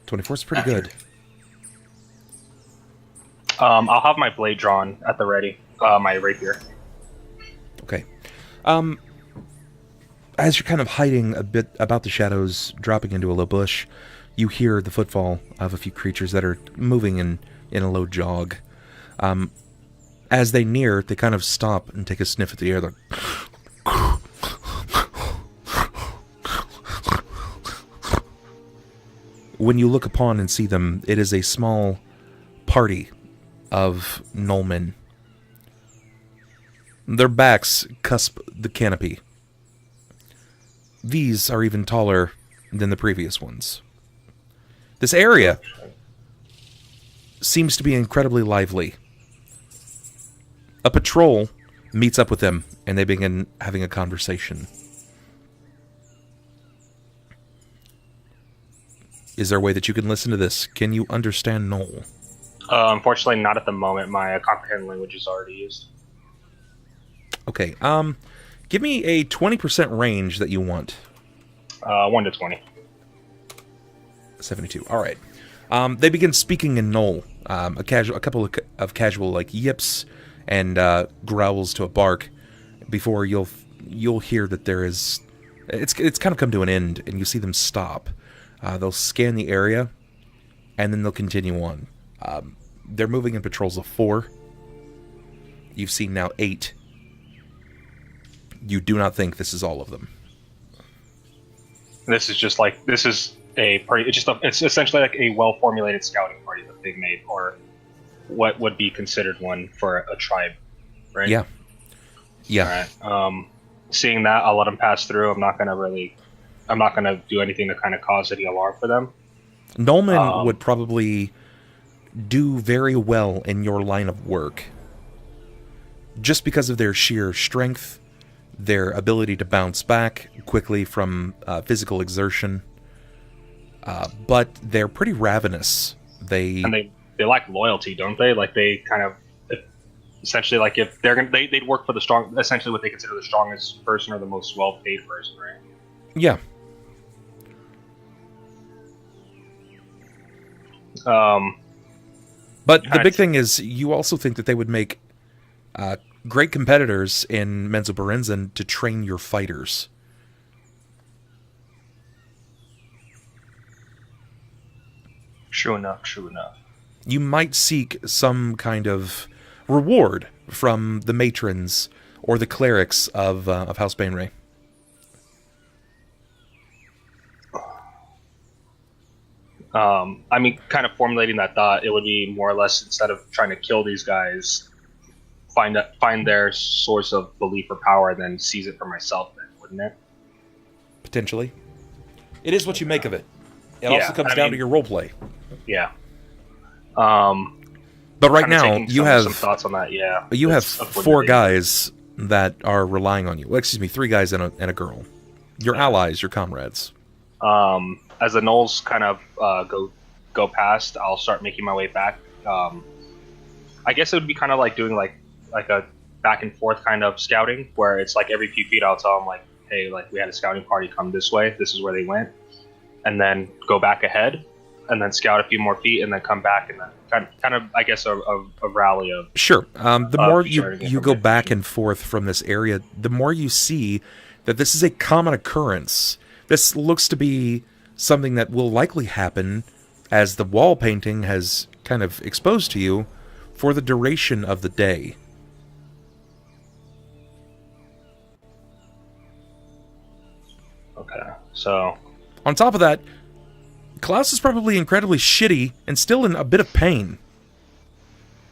24 is pretty good. I'll have my blade drawn at the ready. My rapier. Okay. As you're kind of hiding a bit about the shadows, dropping into a low bush, you hear the footfall of a few creatures that are moving in a low jog. As they near, they kind of stop and take a sniff at the air. They're when you look upon and see them, it is a small party of gnollmen. Their backs cusp the canopy. These are even taller than the previous ones. This area seems to be incredibly lively. A patrol meets up with them, and they begin having a conversation. Is there a way that you can listen to this? Can you understand Gnoll? Unfortunately, not at the moment. My comprehend language is already used. Okay, give me a 20% range that you want. 1 to 20. 72. All right. They begin speaking in Gnoll. A couple of casual like yips and growls to a bark before you'll hear that there is. It's kind of come to an end, and you see them stop. They'll scan the area, and then they'll continue on. They're moving in patrols of 4. You've seen now 8. You do not think this is all of them. This is a party. It's essentially like a well-formulated scouting party that they've made, or what would be considered one for a tribe, right? Yeah. All right. Seeing that, I'll let them pass through. I'm not gonna do anything to kind of cause any alarm for them. Gnollmen would probably do very well in your line of work, just because of their sheer strength, their ability to bounce back quickly from physical exertion. But they're pretty ravenous. They lack loyalty, don't they? Like they kind of essentially, like if they're gonna they'd work for the strong, essentially what they consider the strongest person or the most well-paid person, right? Yeah. But the big thing is, you also think that they would make great competitors in Menzoberranzan to train your fighters. True enough. You might seek some kind of reward from the matrons or the clerics of House Bainray. I mean, kind of formulating that thought, it would be more or less, instead of trying to kill these guys, find their source of belief or power, and then seize it for myself, then, wouldn't it? Potentially. It is what you make of it. It also comes down to your roleplay. Yeah. But right now, you have some thoughts on that. Yeah. You have 4 guys that are relying on you. Well, excuse me, 3 guys and a girl. Your allies, your comrades. As the gnolls kind of go past, I'll start making my way back. I guess it would be kind of like doing like a back and forth kind of scouting, where it's like every few feet I'll tell them like, hey, like we had a scouting party come this way. This is where they went, and then go back ahead, and then scout a few more feet, and then come back, and then kind of I guess a rally of. Sure. The more you go back and forth from this area, the more you see that this is a common occurrence. This looks to be something that will likely happen, as the wall painting has kind of exposed to you, for the duration of the day. Okay, so On top of that, Klaus is probably incredibly shitty and still in a bit of pain.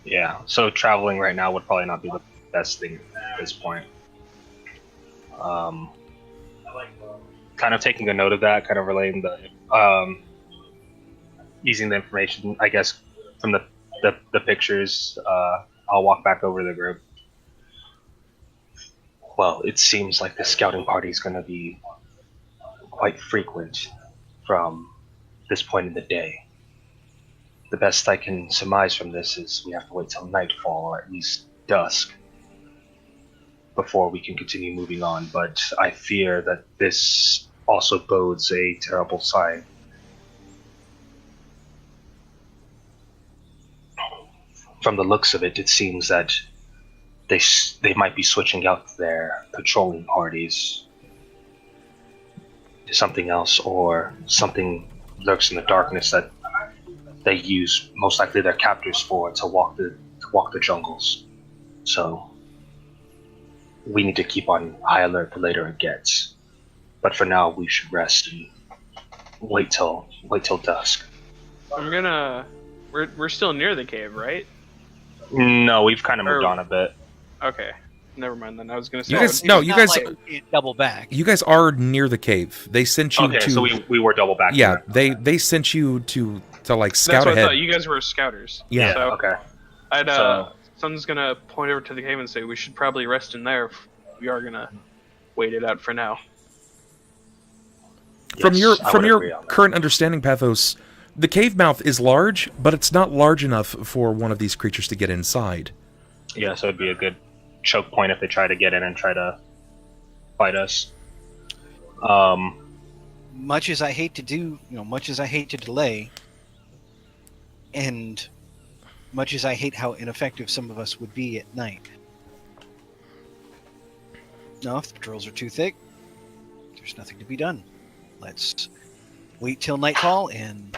Yeah, so traveling right now would probably not be the best thing at this point. Kind of taking a note of that, kind of relaying the, using the information, I guess, from the pictures, I'll walk back over to the group. Well, it seems like the scouting party is going to be quite frequent from this point in the day. The best I can surmise from this is we have to wait till nightfall, or at least dusk, before we can continue moving on, but I fear that this also bodes a terrible sign. From the looks of it, it seems that they might be switching out their patrolling parties to something else, or something lurks in the darkness that they use most likely their captors for to walk the jungles. So we need to keep on high alert the later it gets. But for now, we should rest and wait till dusk. We're still near the cave, right? No, we've kind of moved on a bit. Okay, never mind then. I was gonna say. You guys, double back. You guys are near the cave. They sent you to. Okay, so we were double back. Yeah, they sent you to like scout That's what ahead. I thought. You guys were scouters. Yeah. So Okay. Sunn's gonna point over to the cave and say we should probably rest in there. We are gonna wait it out for now. From Yes, your current understanding, Pathos, the cave mouth is large, but it's not large enough for one of these creatures to get inside. Yeah, so it'd be a good choke point if they try to get in and try to fight us. Much as I hate to delay, and much as I hate how ineffective some of us would be at night. No, if the patrols are too thick, there's nothing to be done. Let's wait till nightfall and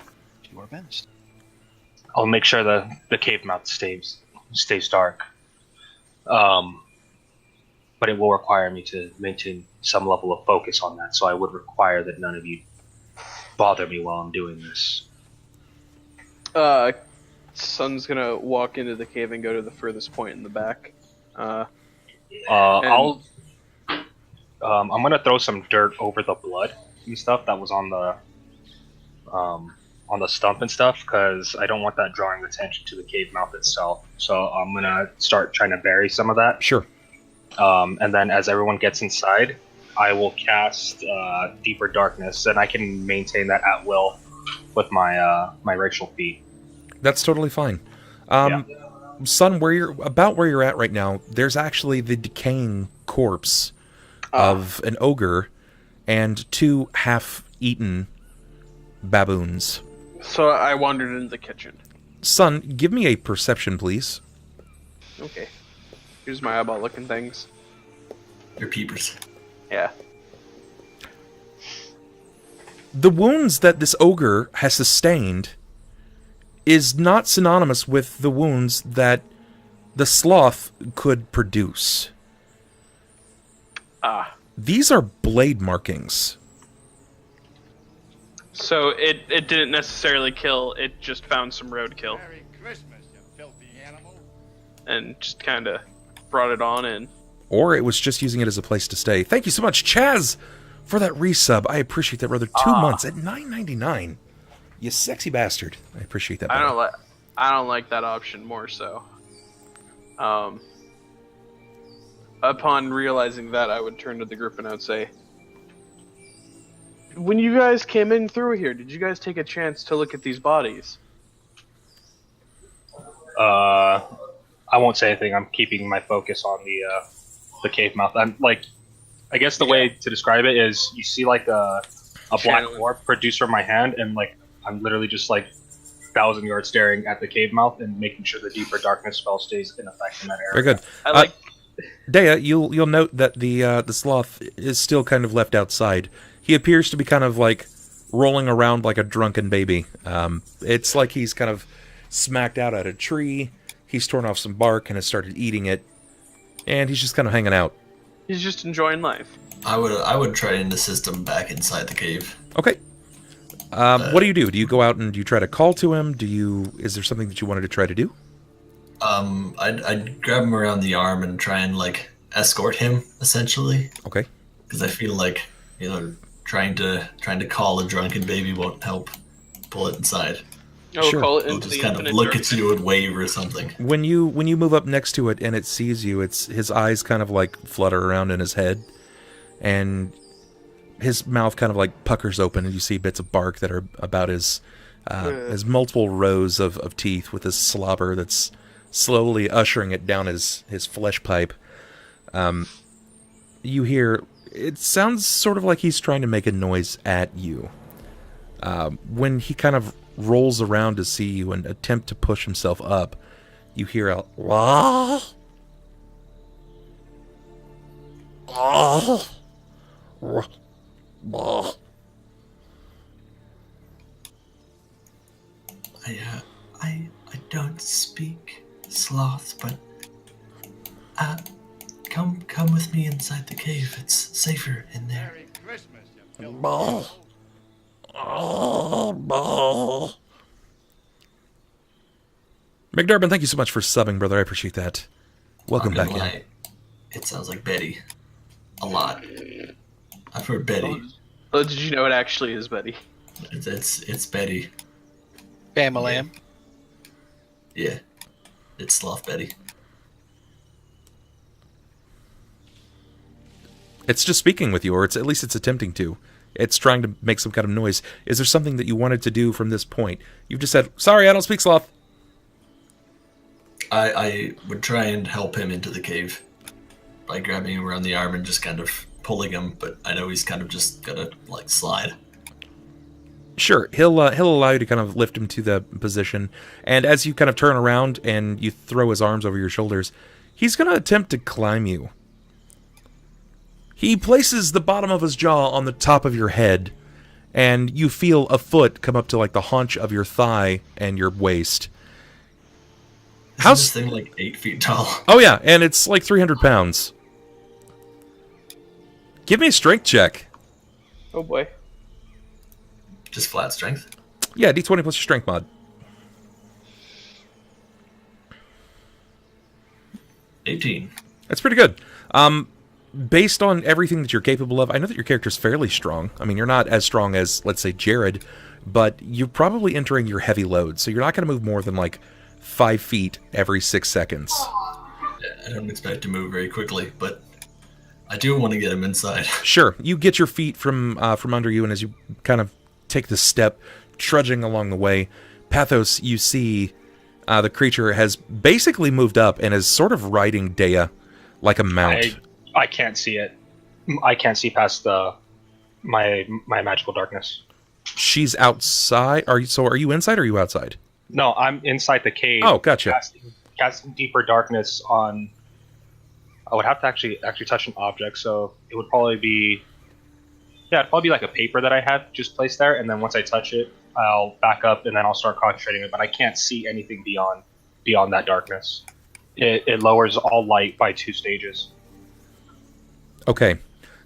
do our best. I'll make sure the cave mouth stays dark. But it will require me to maintain some level of focus on that, so I would require that none of you bother me while I'm doing this. Sunn's gonna walk into the cave and go to the furthest point in the back. I'm gonna throw some dirt over the blood and stuff that was on the stump and stuff, because I don't want that drawing attention to the cave mouth itself. So I'm gonna start trying to bury some of that. Sure. And then as everyone gets inside, I will cast Deeper Darkness, and I can maintain that at will with my my racial feat. That's totally fine. Sunn, where you're at right now, there's actually the decaying corpse of an ogre and 2 half-eaten baboons. So I wandered into the kitchen. Sunn, give me a perception, please. Okay. Here's my eyeball-looking things. Your peepers. Yeah. The wounds that this ogre has sustained is not synonymous with the wounds that the sloth could produce. These are blade markings. So it didn't necessarily kill, it just found some roadkill. Merry Christmas, you filthy animal. And just kind of brought it on in. Or it was just using it as a place to stay. Thank you so much, Chaz, for that resub. I appreciate that, brother. 2 months at $9.99. You sexy bastard. I appreciate that. I don't like that option more so. Upon realizing that, I would turn to the group and I would say, when you guys came in through here, did you guys take a chance to look at these bodies? I won't say anything. I'm keeping my focus on the cave mouth. I'm like, I guess the way to describe it is you see like a black orb produced from my hand, and like I'm literally just like 1,000 yards staring at the cave mouth and making sure the Deeper Darkness spell stays in effect in that area. Very good. I like. Deia, you'll note that the sloth is still kind of left outside. He appears to be kind of like rolling around like a drunken baby. It's like he's kind of smacked out at a tree. He's torn off some bark and has started eating it, and he's just kind of hanging out. He's just enjoying life. I would try and assist him back inside the cave. Okay. What do you do? Do you go out and do you try to call to him? Is there something that you wanted to try to do? I'd grab him around the arm and try and like escort him, essentially. Okay. Because I feel like, trying to call a drunken baby won't help pull it inside. Oh, Sure. call it He'll into just the kind of infinite look darkness. at you and wave or something. When you move up next to it and it sees you, his eyes kind of like flutter around in his head, and his mouth kind of like puckers open, and you see bits of bark that are about his multiple rows of teeth with his slobber that's slowly ushering it down his flesh pipe. You hear, it sounds sort of like he's trying to make a noise at you. When he kind of rolls around to see you and attempt to push himself up, you hear a wah, wah, wah, wah. I don't speak sloth, but come with me inside the cave. It's safer in there. Merry Christmas, you filthy Bah. animal. McDurban, thank you so much for subbing, brother. I appreciate that. Welcome Not back gonna in. lie, it sounds like Betty. A lot. I've heard Betty. Oh, did you know it actually is Betty? It's Betty. Bam-a-lam. Yeah. It's Sloth Betty. It's just speaking with you, or at least it's attempting to. It's trying to make some kind of noise. Is there something that you wanted to do from this point? You've just said, sorry, I don't speak sloth. I would try and help him into the cave by grabbing him around the arm and just kind of pulling him, but I know he's kind of just gonna like slide. Sure, he'll allow you to kind of lift him to the position, and as you kind of turn around and you throw his arms over your shoulders, he's going to attempt to climb you. He places the bottom of his jaw on the top of your head, and you feel a foot come up to like the haunch of your thigh and your waist. Isn't this thing like 8 feet tall? Oh yeah, and it's like 300 pounds. Give me a strength check. Oh boy. Just flat strength? Yeah, D20 plus your strength mod. 18. That's pretty good. Based on everything that you're capable of, I know that your character's fairly strong. I mean, you're not as strong as, let's say, Jerrod, but you're probably entering your heavy load, so you're not going to move more than, like, 5 feet every 6 seconds. Yeah, I don't expect to move very quickly, but I do want to get him inside. Sure, you get your feet from under you, and as you kind of take the step, trudging along the way, Pathos, you see the creature has basically moved up and is sort of riding Deia like a mount. I can't see it. I can't see past my magical darkness. She's outside. Are you inside or are you outside? No, I'm inside the cave. Oh, gotcha. Casting deeper darkness on. I would have to actually touch an object, so it would probably be. Yeah, it'd probably be like a paper that I have just placed there, and then once I touch it, I'll back up and then I'll start concentrating it. But I can't see anything beyond that darkness. It lowers all light by 2 stages. Okay,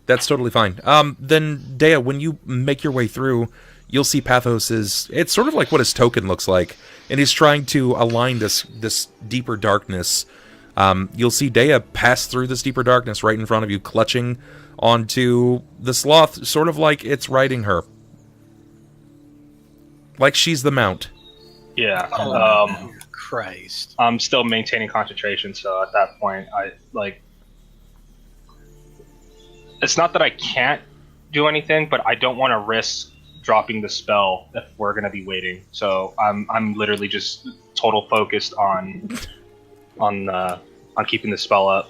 that's totally fine. Then, Deia, when you make your way through, you'll see Pathos is... It's sort of like what his token looks like, and he's trying to align this deeper darkness. You'll see Deia pass through this deeper darkness right in front of you, clutching onto the sloth, sort of like it's riding her. Like she's the mount. Yeah. Oh, Christ. I'm still maintaining concentration, so at that point, it's not that I can't do anything, but I don't want to risk dropping the spell if we're going to be waiting. So I'm literally just total focused on keeping the spell up.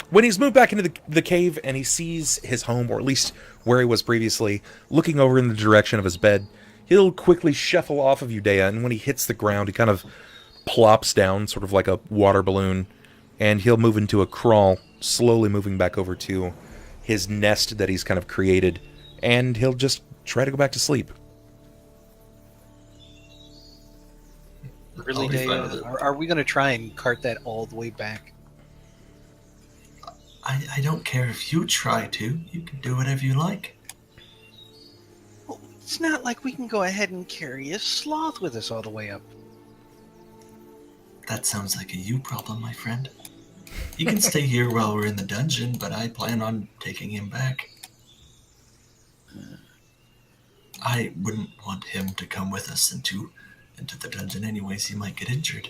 When he's moved back into the cave and he sees his home, or at least where he was previously, looking over in the direction of his bed, he'll quickly shuffle off of you, Deia, and when he hits the ground, he kind of plops down, sort of like a water balloon, and he'll move into a crawl, slowly moving back over to his nest that he's kind of created, and he'll just try to go back to sleep. Really, I'll be fine with Deia? it. Are we going to try and cart that all the way back? I don't care if you try to. You can do whatever you like. It's not like we can go ahead and carry a sloth with us all the way up. That sounds like a you problem, my friend. You can stay here while we're in the dungeon, but I plan on taking him back. I wouldn't want him to come with us into the dungeon anyways. He might get injured.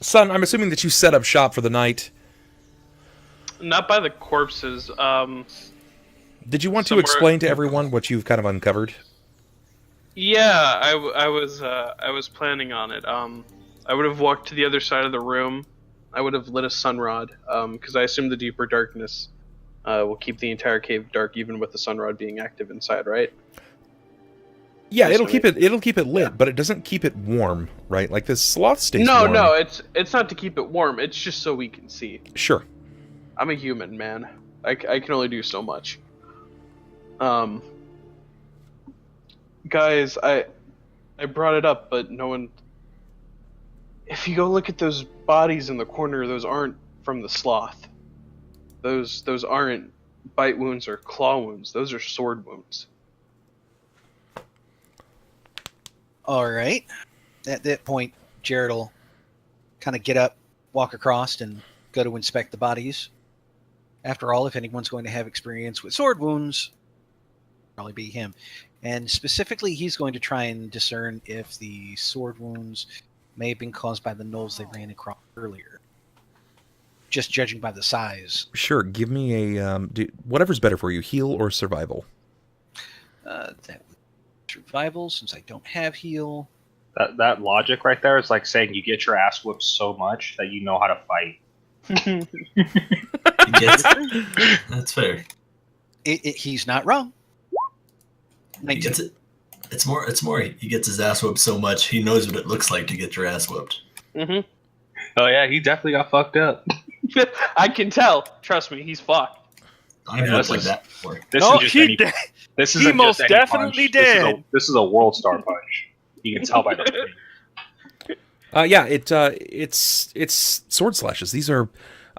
Sunn, I'm assuming that you set up shop for the night. Not by the corpses. Did you want to Somewhere- explain to everyone what you've kind of uncovered? Yeah, I was planning on it. I would have walked to the other side of the room. I would have lit a sunrod, because I assume the deeper darkness will keep the entire cave dark, even with the sunrod being active inside, right? Yeah, Yes, it'll I keep mean- it lit, Yeah. but it doesn't keep it warm, right? Like this sloth stays No, warm. no, it's not to keep it warm. It's just so we can see. Sure. I'm a human, man. I can only do so much. Guys, I brought it up, but no one. If you go look at those bodies in the corner, those aren't from the sloth. Those aren't bite wounds or claw wounds. Those are sword wounds. All right. At that point, Jerrod will kind of get up, walk across, and go to inspect the bodies. After all, if anyone's going to have experience with sword wounds, probably be him. And specifically, he's going to try and discern if the sword wounds may have been caused by the gnolls they ran across earlier. Just judging by the size. Sure. Give me a whatever's better for you, heal or survival. That would survival, since I don't have heal. That logic right there is like saying you get your ass whipped so much that you know how to fight. He gets it. That's fair. He's not wrong. He 19. gets it. It's more. He gets his ass whooped so much he knows what it looks like to get your ass whooped. Mm-hmm. Oh yeah, he definitely got fucked up. I can tell. Trust me, he's fucked. I've Yeah, looked this like is- that before. This No, is just he any, did. This He isn't most just any definitely punch. did. This is a world star punch. You can tell by the thing. Yeah, it's sword slashes. These are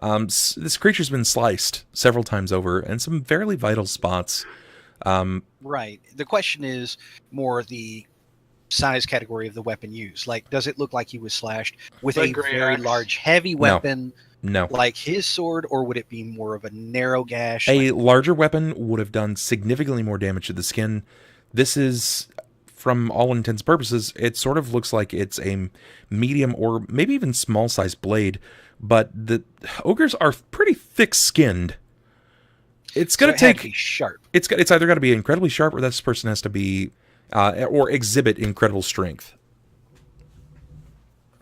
this creature's been sliced several times over, and some fairly vital spots. Right. The question is more the size category of the weapon used. Like, does it look like he was slashed with Like a great very axe. large, heavy weapon No, like his sword, or would it be more of a narrow gash? a like- larger weapon would have done significantly more damage to the skin. This is, from all intents and purposes, it sort of looks like it's a medium or maybe even small sized blade, but the ogres are pretty thick skinned. It's so gonna it had to take. be sharp. It's either got to be incredibly sharp, or this person has to be, or exhibit incredible strength.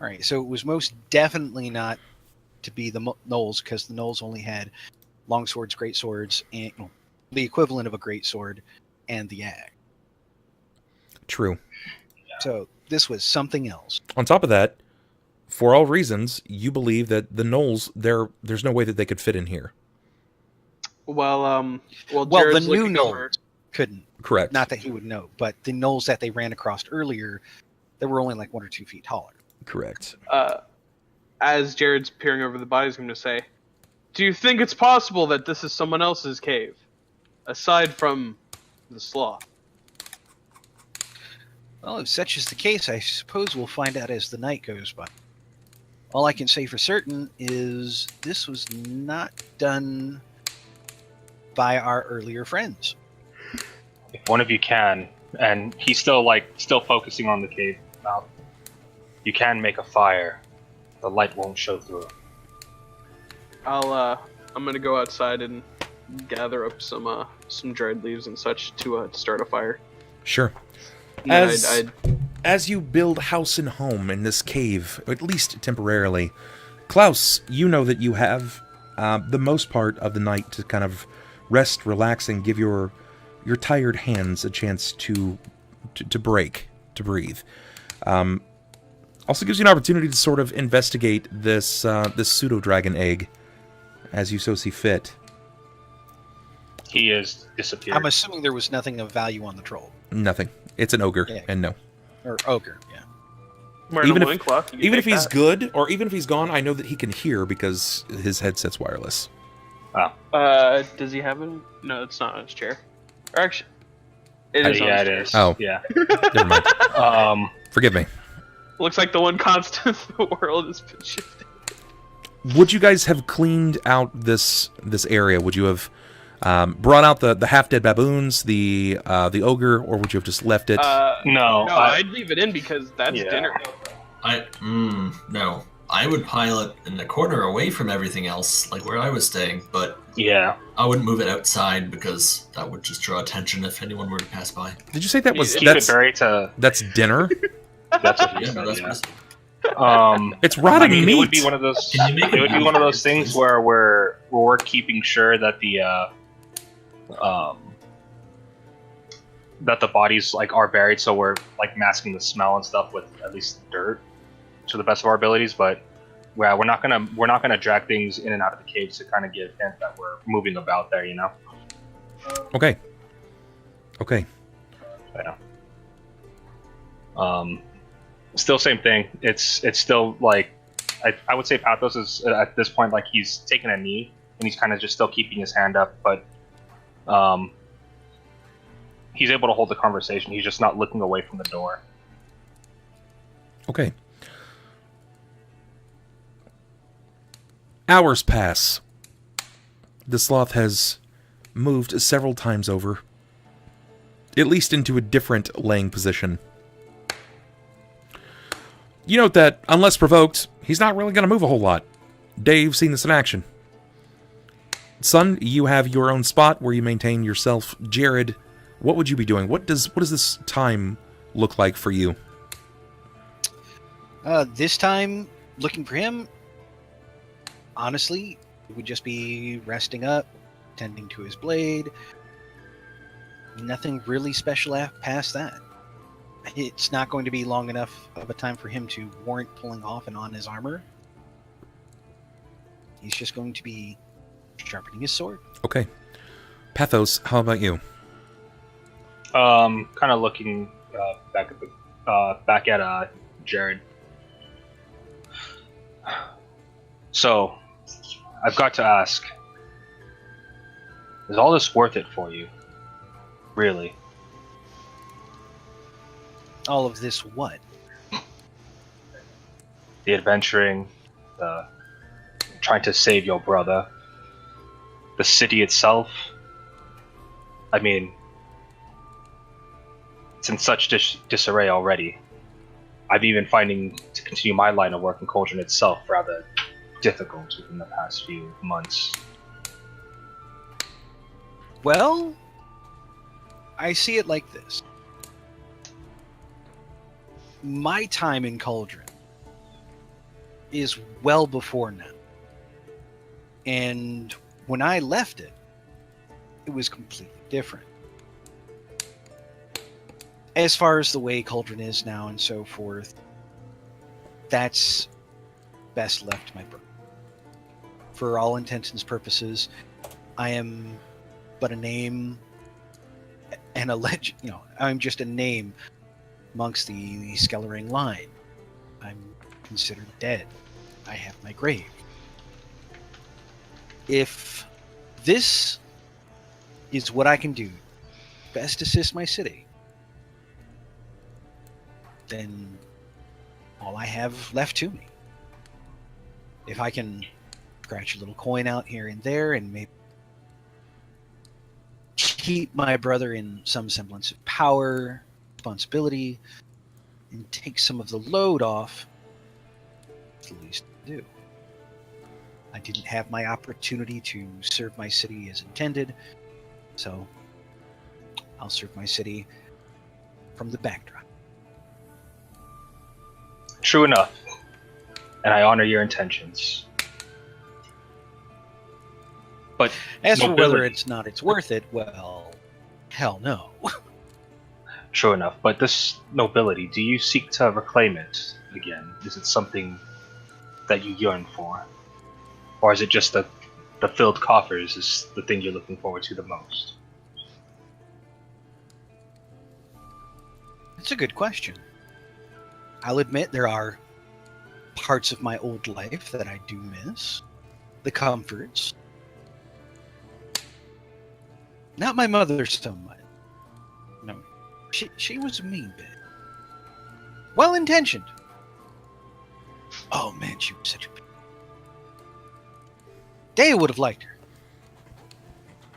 All right. So it was most definitely not to be the gnolls, because the gnolls only had long swords, great swords, and well, the equivalent of a great sword, and the axe. True. So this was something else. On top of that, for all reasons, you believe that the gnolls, there's no way that they could fit in here. Well, Well, the Jerrod's new looking over- gnolls couldn't. Correct. Not that he would know, but the gnolls that they ran across earlier, they were only like 1 or 2 feet taller. Correct. As Jared's peering over the bodies, I'm going to say, do you think it's possible that this is someone else's cave? Aside from the sloth. Well, if such is the case, I suppose we'll find out as the night goes by. All I can say for certain is this was not done by our earlier friends. If one of you can, and he's still focusing on the cave mouth, you can make a fire. The light won't show through. I'm going to go outside and gather up some dried leaves and such to start a fire. Sure. And As you build house and home in this cave, at least temporarily, Klaus, you know that you have the most part of the night to kind of rest, relax, and give your tired hands a chance to break, to breathe. Also gives you an opportunity to sort of investigate this pseudo-dragon egg as you so see fit. He is disappeared. I'm assuming there was nothing of value on the troll. Nothing. It's an ogre, Yeah. and no. Or ogre, yeah. wearing even a if- loincloth, you can Even if take he's that. good, or even if he's gone, I know that he can hear because his headset's wireless. Does he have a... No, it's not on his chair. Or actually, it is. Yeah, on it the is. Oh. Yeah. Never mind. Forgive me. Looks like the one constant in the world has been shifted. Would you guys have cleaned out this area? Would you have brought out the half-dead baboons, the ogre, or would you have just left it? No, I'd leave it in because that's Yeah. dinner. No. I would pile it in the corner away from everything else, like where I was staying, but yeah. I wouldn't move it outside because that would just draw attention if anyone were to pass by. Did you say that was Keep it buried to. that's dinner? That's what he Yeah, no, said. that's Yeah. It's rotting It meat. would be one of those. Can you make It would be it one of those easier, things please? where we're keeping sure that that the bodies like are buried, so we're like masking the smell and stuff with at least dirt to the best of our abilities. But yeah, we're not gonna drag things in and out of the caves to kind of give hint that we're moving about there, you know. Okay. Yeah. Still same thing. It's still like I would say Pathos is at this point like he's taking a knee and he's kind of just still keeping his hand up, but he's able to hold the conversation. He's just not looking away from the door. Okay. Hours pass. The sloth has moved several times over, at least into a different laying position. You note that, unless provoked, he's not really going to move a whole lot. Dave's seen this in action. Sunn, you have your own spot where you maintain yourself. Jerrod, what would you be doing? What does this time look like for you? This time, looking for him, honestly, it would just be resting up, tending to his blade. Nothing really special past that. It's not going to be long enough of a time for him to warrant pulling off and on his armor. He's just going to be sharpening his sword. Okay. Pathos, how about you? Kind of looking back at Jerrod. So, I've got to ask: is all this worth it for you? Really? All of this what? The adventuring, the trying to save your brother, the city itself. I mean, it's in such disarray already. I've even finding to continue my line of work in Cauldron itself rather difficult within the past few months. Well, I see it like this. My time in Cauldron is well before now. And when I left it, it was completely different. As far as the way Cauldron is now and so forth, that's best left to my brother. For all intents and purposes, I am but a name and a legend. You know, I'm just a name amongst the Skellering line. I'm considered dead. I have my grave. If this is what I can do, best assist my city, then all I have left to me. If I can scratch a little coin out here and there and maybe keep my brother in some semblance of power, responsibility, and take some of the load off, it's the least I can do. I didn't have my opportunity to serve my city as intended, so I'll serve my city from the backdrop. True enough, and I honor your intentions. But As for whether nobility- it's worth it, well, hell no. True enough, but this nobility, do you seek to reclaim it again? Is it something that you yearn for? Or is it just the filled coffers is the thing you're looking forward to the most? It's a good question. I'll admit there are parts of my old life that I do miss. The comforts. Not my mother so much. She was a mean bitch. Well intentioned. Oh man, she was such a bitch. Deia would have liked her.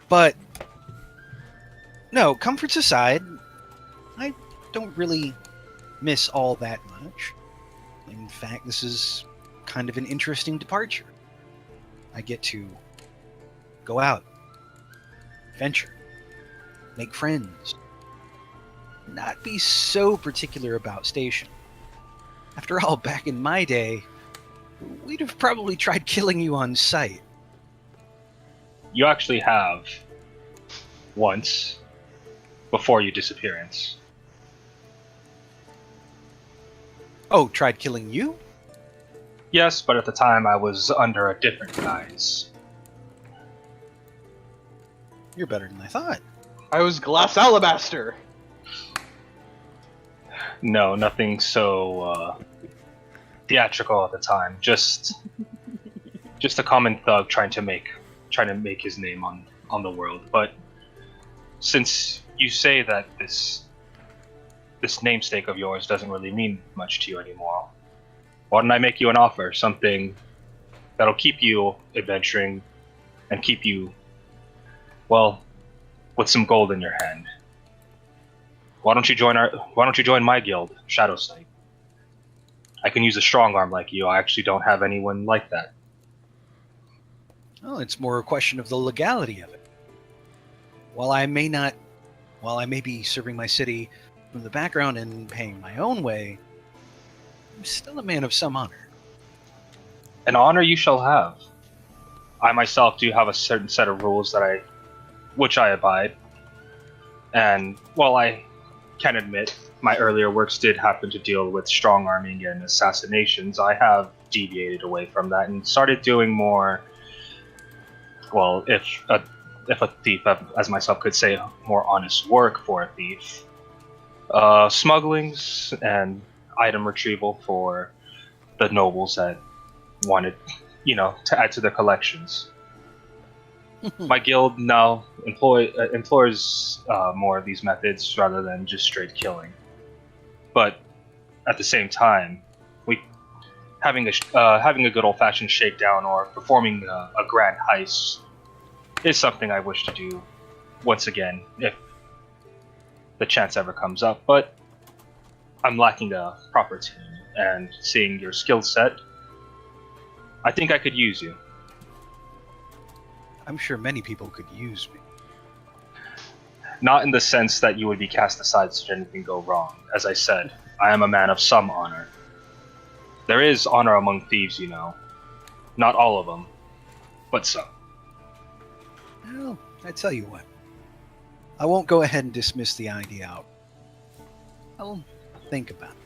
But no, comforts aside, I don't really miss all that much. In fact, this is kind of an interesting departure. I get to go out, venture, make friends, not be so particular about station. After all, back in my day, we'd have probably tried killing you on sight. You actually have once before your disappearance. Oh, tried killing you? Yes, but at the time I was under a different guise. You're better than I thought. I was glass alabaster. No, nothing so theatrical at the time. Just a common thug trying to make his name on the world. But since you say that this namesake of yours doesn't really mean much to you anymore, why don't I make you an offer? Something that'll keep you adventuring and keep you, well, with some gold in your hand. Why don't you join my guild, Shadow Sight? I can use a strong arm like you. I actually don't have anyone like that. Well, it's more a question of the legality of it. While I may be serving my city from the background and paying my own way, I'm still a man of some honor. An honor you shall have. I myself do have a certain set of rules which I abide. And while I can admit my earlier works did happen to deal with strong arming and assassinations, I have deviated away from that and started doing more, well, if a thief, as myself could say, more honest work for a thief. Smugglings and item retrieval for the nobles that wanted, to add to their collections. My guild now employs more of these methods rather than just straight killing. But at the same time, having a good old-fashioned shakedown or performing a grand heist is something I wish to do once again if the chance ever comes up. But I'm lacking a proper team, and seeing your skill set, I think I could use you. I'm sure many people could use me. Not in the sense that you would be cast aside should anything go wrong. As I said, I am a man of some honor. There is honor among thieves, Not all of them, but some. Well, I tell you what. I won't go ahead and dismiss the idea out. I'll think about it.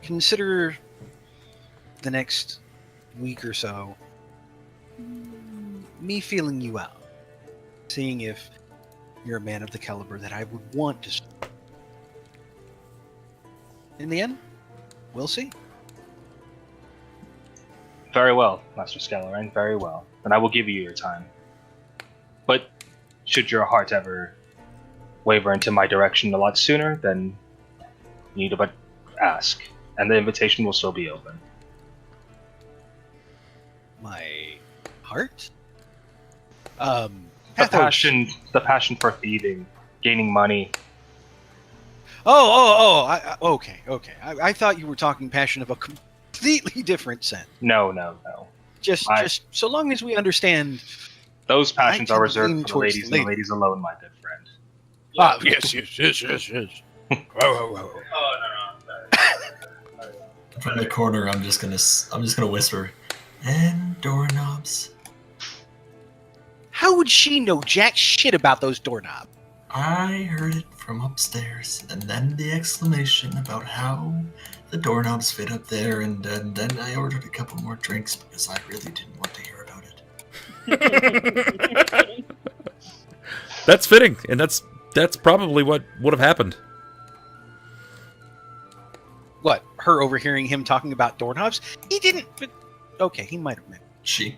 Consider the next week or so me feeling you out. Seeing if you're a man of the caliber that I would want to. In the end, we'll see. Very well, Master Scalaran, very well. And I will give you your time. But should your heart ever waver into my direction a lot sooner, then you need to but ask. And the invitation will still be open. My heart? The Pathos. passion for thieving, gaining money. Okay. I thought you were talking passion of a completely different sense. No. Just so long as we understand. Those passions I are can reserved lean for the towards ladies, the and the ladies alone, my good friend. Yes. Whoa. From the corner, I'm just gonna whisper, and doorknobs. How would she know jack shit about those doorknobs? I heard it from upstairs, and then the exclamation about how the doorknobs fit up there, and then I ordered a couple more drinks because I really didn't want to hear about it. That's fitting, and that's probably what would have happened. What? Her overhearing him talking about doorknobs? He didn't. But okay, he might have meant. She?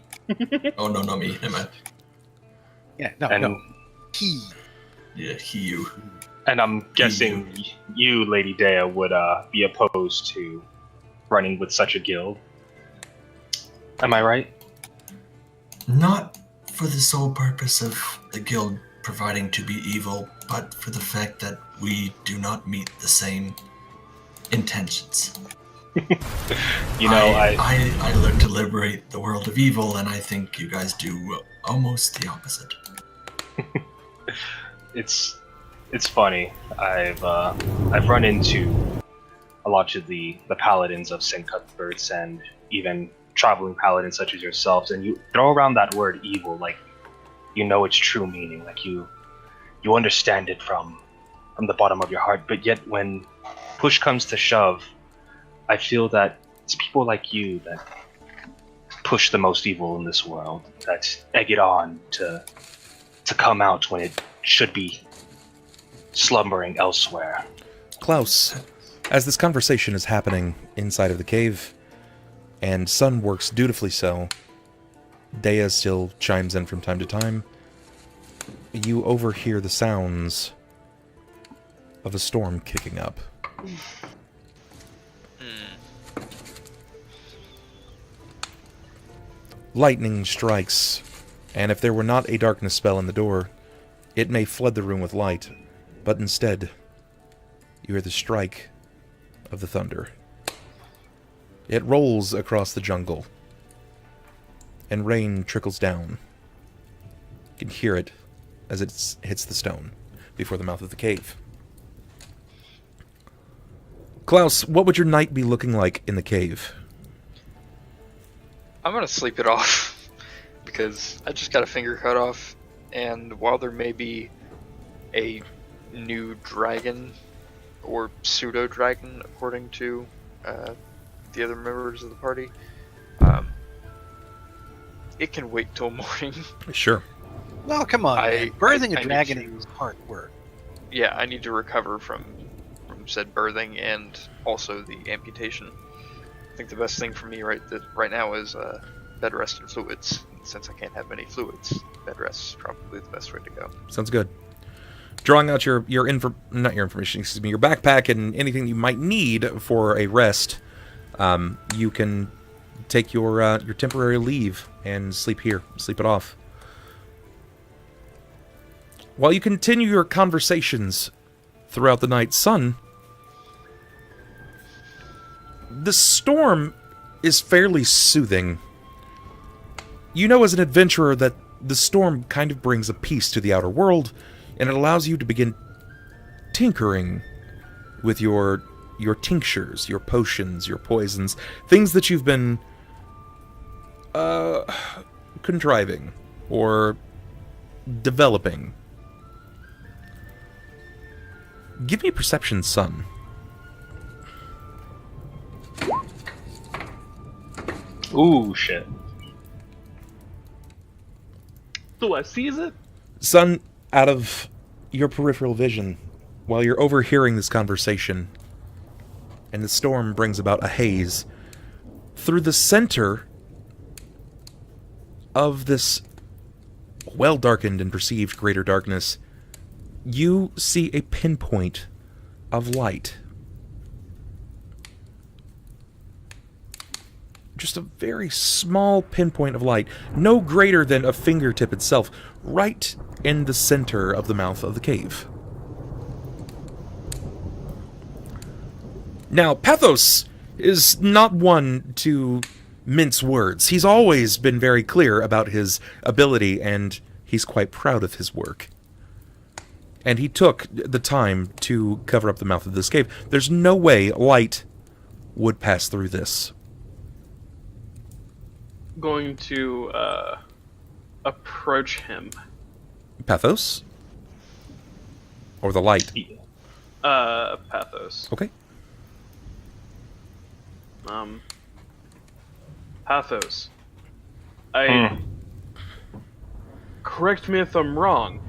Oh no, not me. Never mind. Yeah, no. He. Yeah, you. And I'm guessing you, Lady Deia, would be opposed to running with such a guild. Am I right? Not for the sole purpose of the guild providing to be evil, but for the fact that we do not meet the same intentions. I look to liberate the world of evil, and I think you guys do almost the opposite. It's funny. I've run into a lot of the paladins of St. Cuthbert's and even traveling paladins such as yourselves, and you throw around that word evil like you know its true meaning, like you understand it from the bottom of your heart, but yet when push comes to shove, I feel that it's people like you that push the most evil in this world, that egg it on to come out when it should be slumbering elsewhere. Klaus, as this conversation is happening inside of the cave, and Sunn works dutifully so, Deia still chimes in from time to time, you overhear the sounds of a storm kicking up. Lightning strikes, and if there were not a darkness spell in the door, it may flood the room with light, but instead, you hear the strike of the thunder. It rolls across the jungle, and rain trickles down. You can hear it as it hits the stone before the mouth of the cave. Klaus, what would your night be looking like in the cave? I'm gonna sleep it off because I just got a finger cut off, and while there may be a new dragon or pseudo dragon according to the other members of the party, it can wait till morning. Sure. Well, come on, man. Birthing a dragon is hard work. Yeah, I need to recover from said birthing and also the amputation. I think the best thing for me right now is bed rest and fluids. Since I can't have many fluids, bed rest is probably the best way to go. Sounds good. Drawing out your backpack and anything you might need for a rest, you can take your temporary leave and sleep here. Sleep it off. While you continue your conversations throughout the night, Sunn, the storm is fairly soothing. You know as an adventurer that the storm kind of brings a peace to the outer world, and it allows you to begin tinkering with your tinctures, your potions, your poisons, things that you've been contriving or developing. Give me a perception, Sunn. Ooh, shit. Do I seize it? Sunn, out of your peripheral vision, while you're overhearing this conversation, and the storm brings about a haze, through the center of this well-darkened and perceived greater darkness, you see a pinpoint of light. Just a very small pinpoint of light, no greater than a fingertip itself, right in the center of the mouth of the cave. Now, Pathos is not one to mince words. He's always been very clear about his ability, and he's quite proud of his work. And he took the time to cover up the mouth of this cave. There's no way light would pass through this. Going to approach him. Pathos? Or the light? Pathos. Okay. Pathos. Correct me if I'm wrong,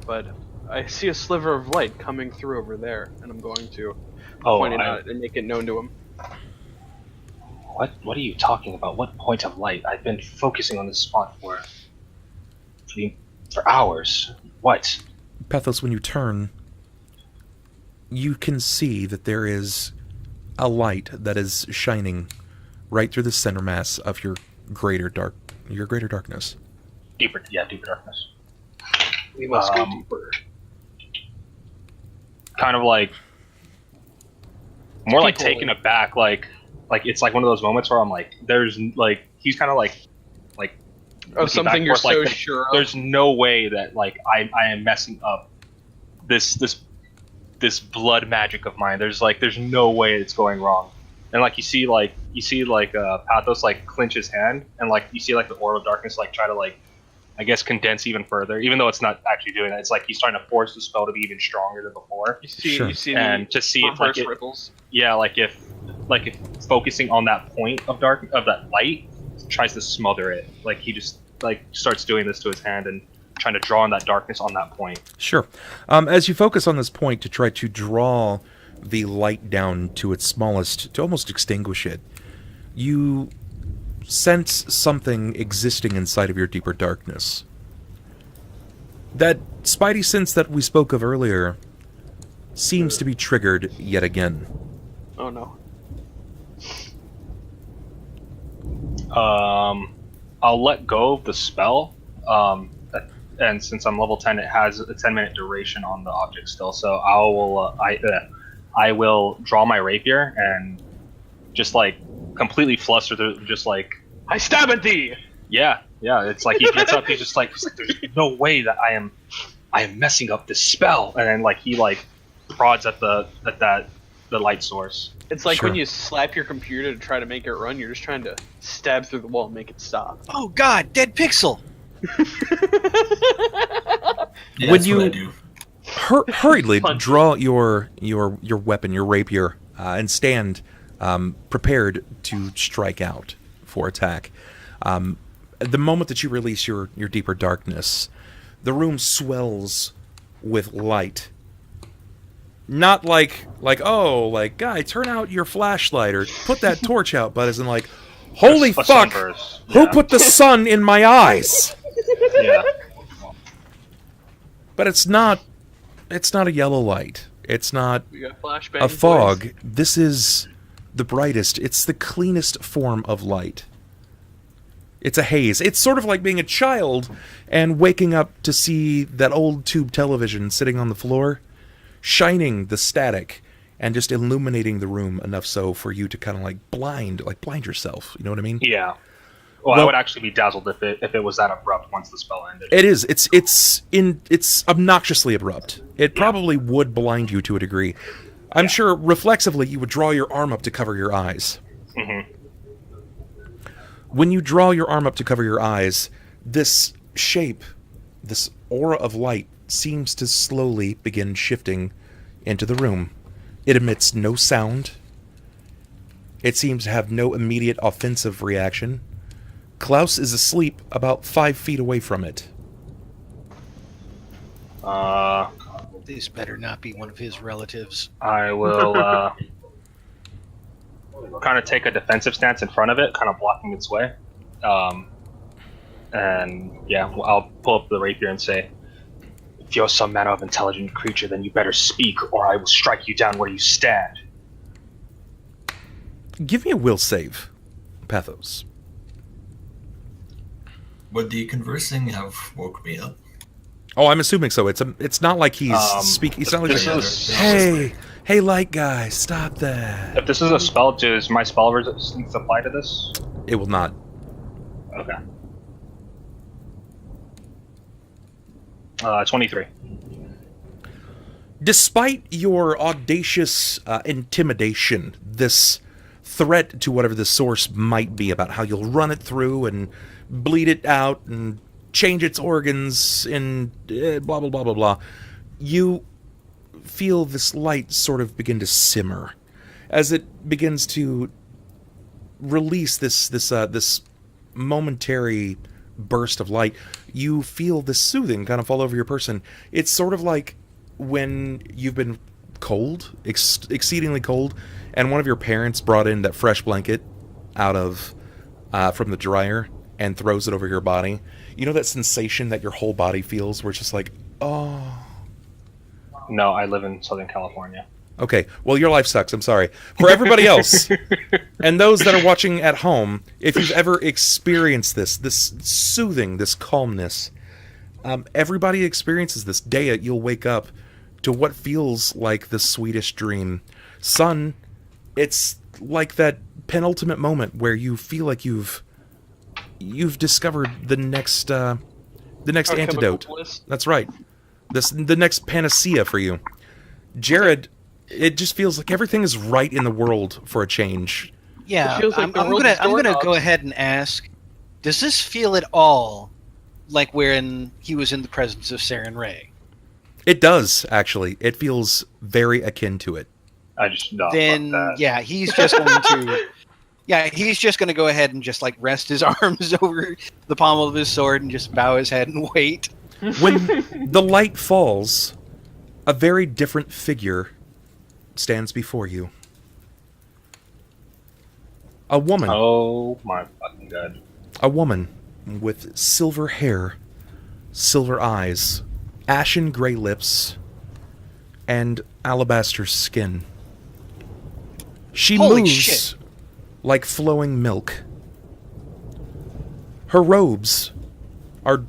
but I see a sliver of light coming through over there, and I'm going to point it out and make it known to him. What are you talking about? What point of light? I've been focusing on this spot for hours. What? Pathos, when you turn, you can see that there is a light that is shining right through the center mass of your greater darkness. Deeper darkness. We must go deeper. Kind of like more like People- taken aback, like it's like one of those moments where I'm like, there's like he's kind of like Oh, looking something you're back, so like, sure of. there's no way that like I am messing up this blood magic of mine. There's no way it's going wrong. And like you see Pathos like clinch his hand, and like you see like the aura of darkness like try to like I guess condense even further, even though it's not actually doing that. It's like he's trying to force the spell to be even stronger than before. You see And the to see if like reverse ripples. if focusing on that point of that light tries to smother it, like he just like starts doing this to his hand and trying to draw on that darkness on that point. Sure. As you focus on this point to try to draw the light down to its smallest, to almost extinguish it, you sense something existing inside of your deeper darkness. That spidey sense that we spoke of earlier seems to be triggered yet again. Oh no. I'll let go of the spell, and since I'm level 10, it has a 10-minute duration on the object still. So I will draw my rapier and just like completely fluster through, just like I stab at thee! yeah. It's like he gets up, he's just like there's no way that I am messing up this spell, and then like he like prods at the light source. It's like Sure. when you slap your computer to try to make it run, you're just trying to stab through the wall and make it stop. Oh God, dead pixel. Yeah, When that's you- what I do. Hurriedly Punch. draw your weapon, your rapier, and stand prepared to strike out for attack. The moment that you release your deeper darkness, the room swells with light. Not like guy, turn out your flashlight or put that torch out, but as in like, holy A fuck, sunburst. who Yeah. put the sun in my eyes? Yeah. But it's not a yellow light. It's not We got flashbang. a fog. This is the brightest. It's the cleanest form of light. It's a haze. It's sort of like being a child and waking up to see that old tube television sitting on the floor, shining the static and just illuminating the room enough so for you to kind of like blind yourself. You know what I mean? Yeah. Well, Well- I would actually be dazzled if it was that abrupt once the spell ended. It is. It's obnoxiously abrupt. It probably would blind you to a degree. I'm sure reflexively you would draw your arm up to cover your eyes. Mm-hmm. When you draw your arm up to cover your eyes, this shape, this aura of light, seems to slowly begin shifting into the room. It emits no sound. It seems to have no immediate offensive reaction. Klaus is asleep about 5 feet away from it. This better not be one of his relatives. I will kind of take a defensive stance in front of it, kind of blocking its way. And yeah, I'll pull up the rapier and say, if you're some manner of intelligent creature, then you better speak, or I will strike you down where you stand. Give me a will save, Pathos. Would the conversing have woke me up? Oh, I'm assuming so. It's not like he's speaking. It's not like this he's, is- hey, light guy, stop that. If this is a spell, does my spell resistance apply to this? It will not. Okay. 23. Despite your audacious intimidation, this threat to whatever the source might be about how you'll run it through and bleed it out and change its organs and blah, blah, blah, blah, blah, you feel this light sort of begin to simmer as it begins to release this momentary burst of light. You feel this soothing kind of fall over your person. It's sort of like when you've been cold, exceedingly cold, and one of your parents brought in that fresh blanket out of from the dryer and throws it over your body. You know that sensation that your whole body feels where it's just like, oh. No, I live in Southern California. Okay, well, your life sucks. I'm sorry. For everybody else, and those that are watching at home, if you've ever experienced this soothing, this calmness, everybody experiences this. Deia, you'll wake up to what feels like the sweetest dream. Sunn, it's like that penultimate moment where you feel like you've discovered the next antidote. That's right. The next panacea for you. Jerrod, it just feels like everything is right in the world for a change. Yeah, It feels like I'm gonna go ahead and ask, does this feel at all like when he was in the presence of Saren Ray? It does, actually. It feels very akin to it. I just no. Then fuck that. yeah, he's just going to he's just going to go ahead and just like rest his arms over the pommel of his sword and just bow his head and wait. When the light falls, a very different figure stands before you. A woman. Oh my fucking god. A woman with silver hair, silver eyes, ashen gray lips, and alabaster skin. She Holy moves shit. like flowing milk. Her robes are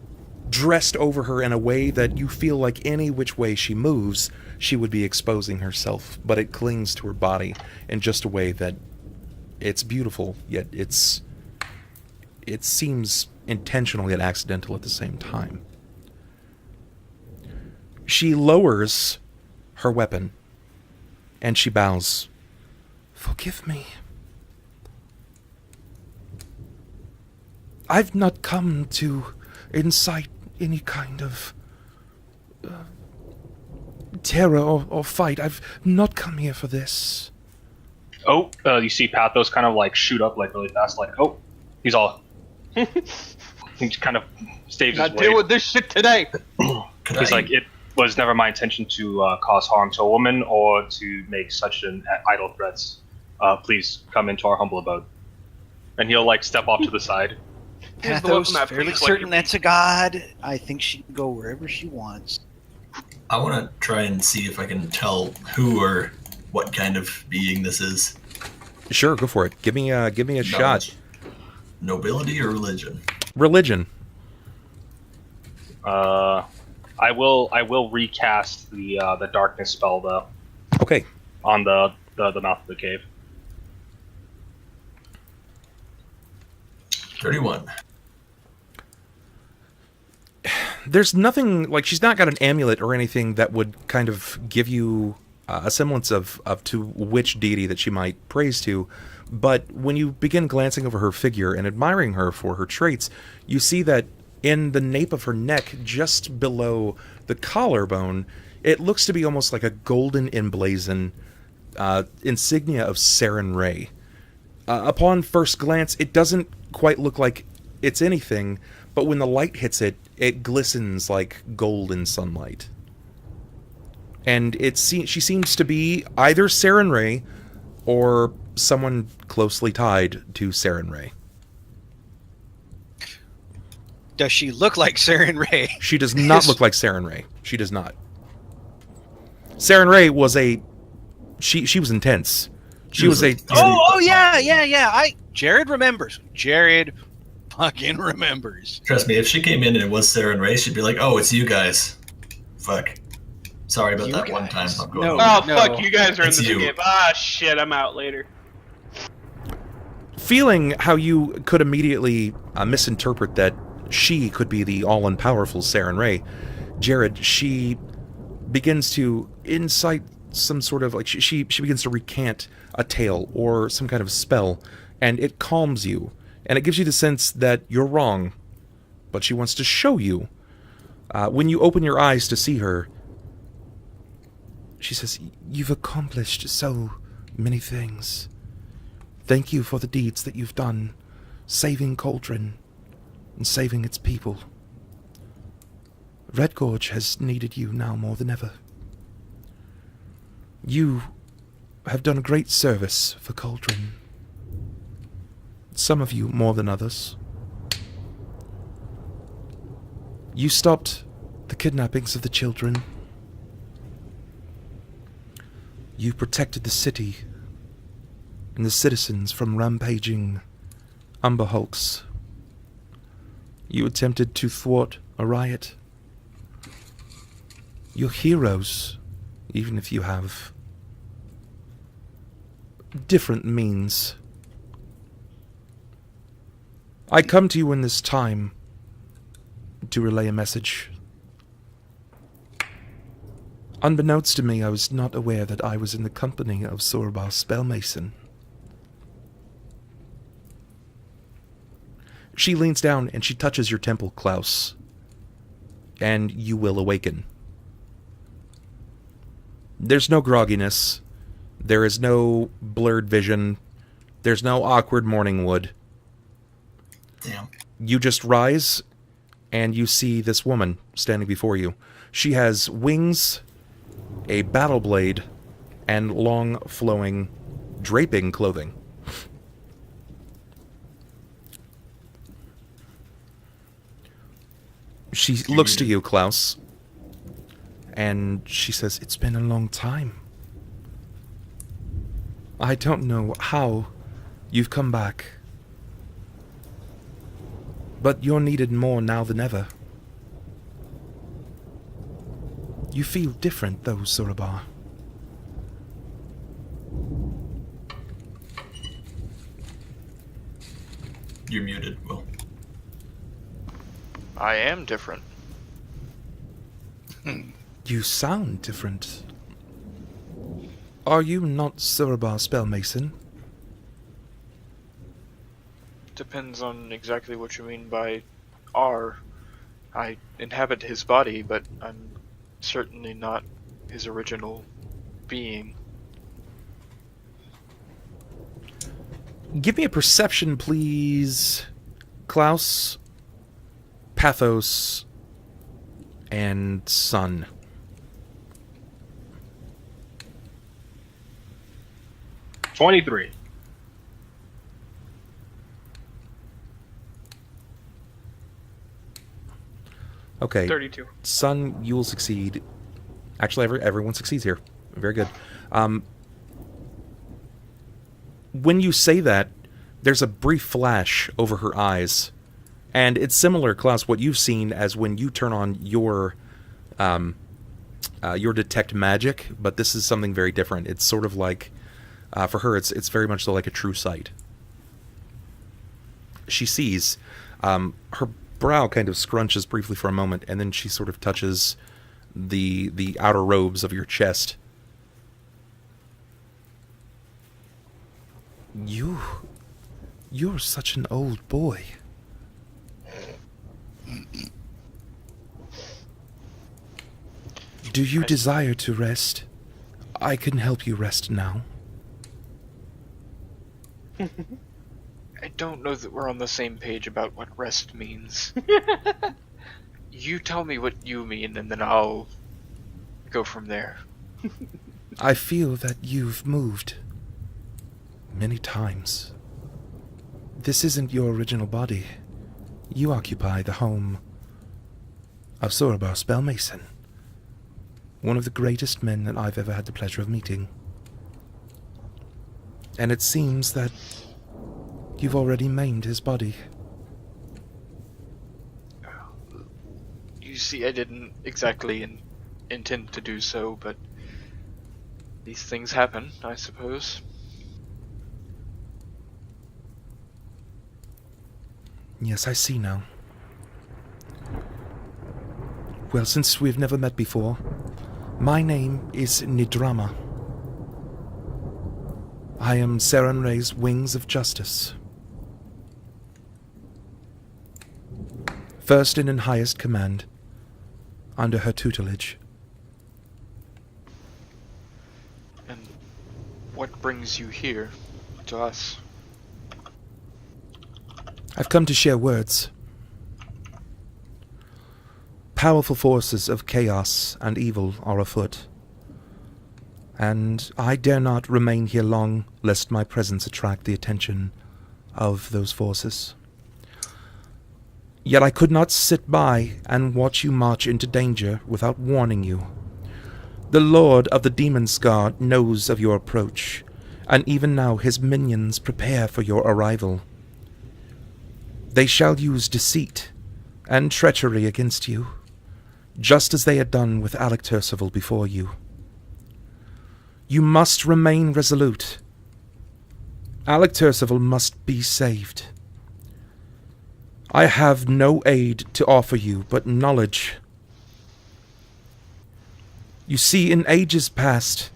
dressed over her in a way that you feel like any which way she moves, she would be exposing herself, but it clings to her body in just a way that it's beautiful, yet it seems intentional yet accidental at the same time. She lowers her weapon, and she bows. Forgive me. I've not come to incite any kind of terror or fight. I've not come here for this. Oh, you see Pathos kind of like shoot up like really fast, like, oh, he's all. He just kind of staves his Not way. deal with this shit today. He's like, it was never my intention to cause harm to a woman or to make such an idle threats. Please come into our humble abode. And he'll like step off to the side. Here's the Pathos, welcome mat, fairly please, certain like- that's a god. I think she can go wherever she wants. I want to try and see if I can tell who or what kind of being this is. Sure, go for it. Give me a shot. Knowledge. Nobility or religion? Religion. I will recast the darkness spell though Okay. on the mouth of the cave. 31. There's nothing, like, she's not got an amulet or anything that would kind of give you a semblance of to which deity that she might praise to, but when you begin glancing over her figure and admiring her for her traits, you see that in the nape of her neck, just below the collarbone, it looks to be almost like a golden emblazoned insignia of Saren Ray. Upon first glance, it doesn't quite look like it's anything, but when the light hits it, it glistens like gold in sunlight. And she seems to be either Saren Ray or someone closely tied to Saren Ray. Does she look like Saren Ray? She does not look like Saren Ray. She does not. Saren Ray was she was intense. She was a yeah. Jerrod remembers. Jerrod fucking remembers. Trust me, if she came in and it was Sarah and Ray, she'd be like, "Oh, it's you guys." Fuck. Sorry about You that one time. guys. I'm going No. home. Oh, No. fuck, you guys are in It's this you. game. Ah, shit, I'm out later. feeling how you could immediately misinterpret that she could be the all-powerful Saren Ray. Jerrod, she begins to incite some sort of, like, she begins to recant a tale or some kind of spell, and it calms you, and it gives you the sense that you're wrong, but she wants to show you. When you open your eyes to see her, she says, "You've accomplished so many things. Thank you for the deeds that you've done, saving Cauldron and saving its people. Red Gorge has needed you now more than ever. You have done a great service for Cauldron. Some of you more than others. You stopped the kidnappings of the children. You protected the city and the citizens from rampaging Umber Hulks. You attempted to thwart a riot. You're heroes, even if you have different means. I come to you in this time to relay a message. Unbeknownst to me, I was not aware that I was in the company of Sorbar Spellmason. She leans down and she touches your temple, Klaus, and you will awaken. There's no grogginess. There is no blurred vision. There's no awkward morning wood. Damn. You just rise, and you see this woman standing before you. She has wings, a battle blade, and long, flowing, draping clothing. She looks to you, Klaus, and she says, "It's been a long time. I don't know how you've come back, but you're needed more now than ever. You feel different, though, Surabar." You're muted, Will. I am different. You sound different. Are you not Surabar Spellmason? Depends on exactly what you mean by R. I inhabit his body, but I'm certainly not his original being. Give me a perception, please, Klaus, Pathos, and Sunn. $23. Okay. 32. Sunn, you will succeed. Actually, everyone succeeds here. Very good. When you say that, there's a brief flash over her eyes. And it's similar, Klaus, what you've seen as when you turn on your detect magic, but this is something very different. It's sort of like, for her, it's very much so like a true sight. She sees, her brow kind of scrunches briefly for a moment, and then she sort of touches the outer robes of your chest. You're such an old boy. Do you desire to rest? I can help you rest now. I don't know that we're on the same page about what rest means. You tell me what you mean, and then I'll go from there. I feel that you've moved many times. This isn't your original body. You occupy the home of Surabar Spellmason, one of the greatest men that I've ever had the pleasure of meeting. And it seems that you've already maimed his body. You see, I didn't exactly intend to do so, but these things happen, I suppose. Yes, I see now. Well, since we've never met before, my name is Nidrama. I am Sarenrae's Wings of Justice. First and in highest command, under her tutelage. And what brings you here, to us? I've come to share words. Powerful forces of chaos and evil are afoot, and I dare not remain here long lest my presence attract the attention of those forces. Yet I could not sit by and watch you march into danger without warning you. The Lord of the Demon Scar knows of your approach, and even now his minions prepare for your arrival. They shall use deceit and treachery against you, just as they had done with Alec Turcival before you. You must remain resolute. Alec Turcival must be saved. I have no aid to offer you but knowledge. You see, in ages past,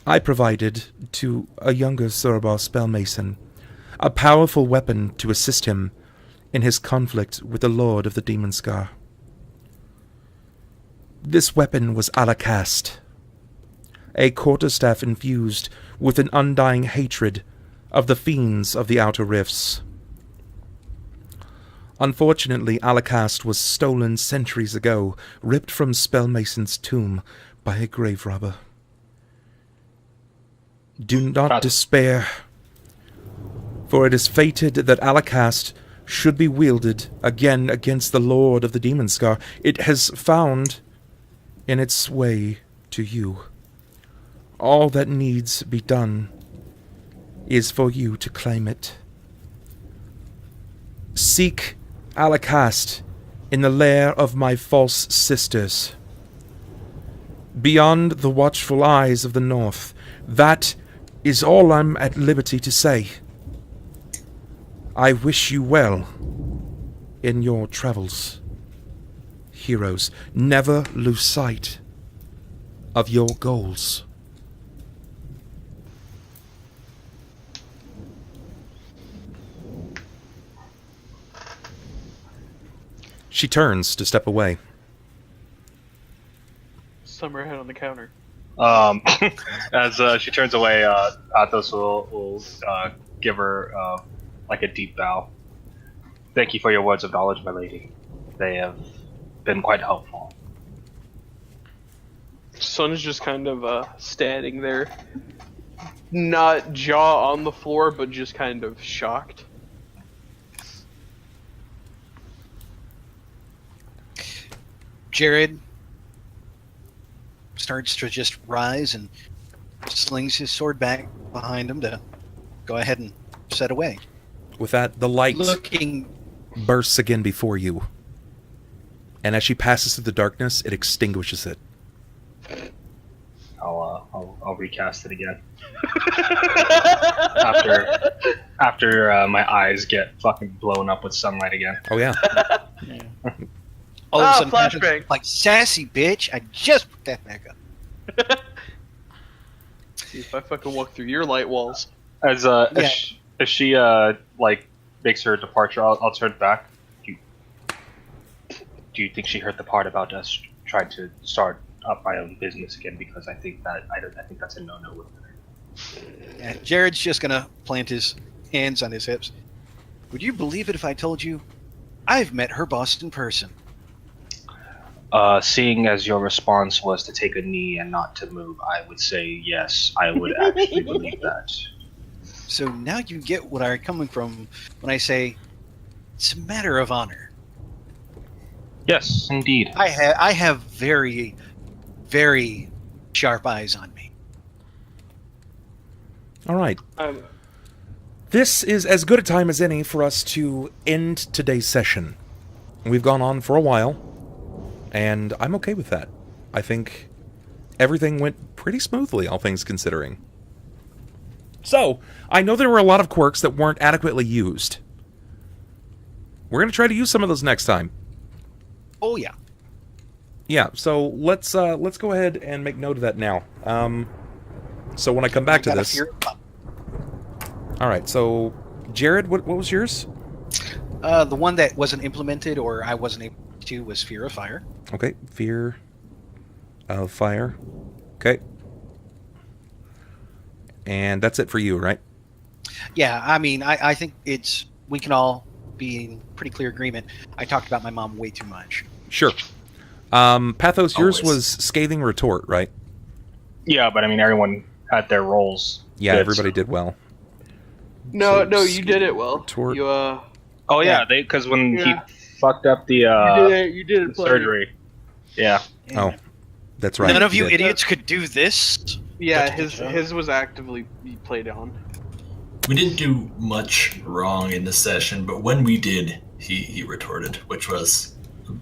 I provided to a younger Surbar Spellmason a powerful weapon to assist him in his conflict with the Lord of the Demon Scar. This weapon was Alakast, a quarterstaff infused with an undying hatred of the fiends of the Outer Rifts. Unfortunately, Alakast was stolen centuries ago, ripped from Spellmason's tomb by a grave robber. Do not despair, for it is fated that Alakast should be wielded again against the Lord of the Demon Scar. It has found in its way to you. All that needs be done is for you to claim it. Seek Alakast in the lair of my false sisters. Beyond the watchful eyes of the North, that is all I'm at liberty to say. I wish you well in your travels. Heroes, never lose sight of your goals. She turns to step away. Somewhere ahead on the counter. As she turns away, Pathos will give her like a deep bow. Thank you for your words of knowledge, my lady. They have been quite helpful. Sunn's just kind of standing there, not jaw on the floor, but just kind of shocked. Jerrod starts to just rise and slings his sword back behind him to go ahead and set away. With that, the light Looking bursts again before you. And as she passes through the darkness, it extinguishes it. I'll recast it again. after my eyes get fucking blown up with sunlight again. Oh yeah. all of a sudden, flashbang. Patrick's like, sassy bitch, I just put that back up. See if I fucking walk through your light walls. As she like makes her departure, I'll turn back. Do you think she heard the part about us trying to start up my own business again? Because I think that's a no-no with her. Yeah, Jared's just gonna plant his hands on his hips. Would you believe it if I told you I've met her boss in person? Seeing as your response was to take a knee and not to move, I would say yes, I would actually believe that. So now you get what I'm coming from when I say it's a matter of honor. Yes, indeed. I have very, very sharp eyes on me. All right. This is as good a time as any for us to end today's session. We've gone on for a while, and I'm okay with that. I think everything went pretty smoothly, all things considering. So, I know there were a lot of quirks that weren't adequately used. We're going to try to use some of those next time. Oh yeah. Yeah, so let's go ahead and make note of that now. So when I come back to this... Alright, so Jerrod, what was yours? The one that wasn't implemented or I wasn't able to was Fear of Fire. Okay, Fear of Fire. Okay. And that's it for you, right? Yeah, I mean, I think we can all be in pretty clear agreement. I talked about my mom way too much. Sure. Pathos, yours Always. was Scathing Retort, right? Yeah, but I mean, everyone had their roles. Yeah, Good, everybody so- did well. No, So, you did it well. retort. You Oh yeah, because when Yeah. he fucked up the you did it plenty. surgery. Yeah. Oh. That's right. None of you did. idiots could do this. Yeah, his was actively played on. We didn't do much wrong in the session, but when we did, he retorted, which was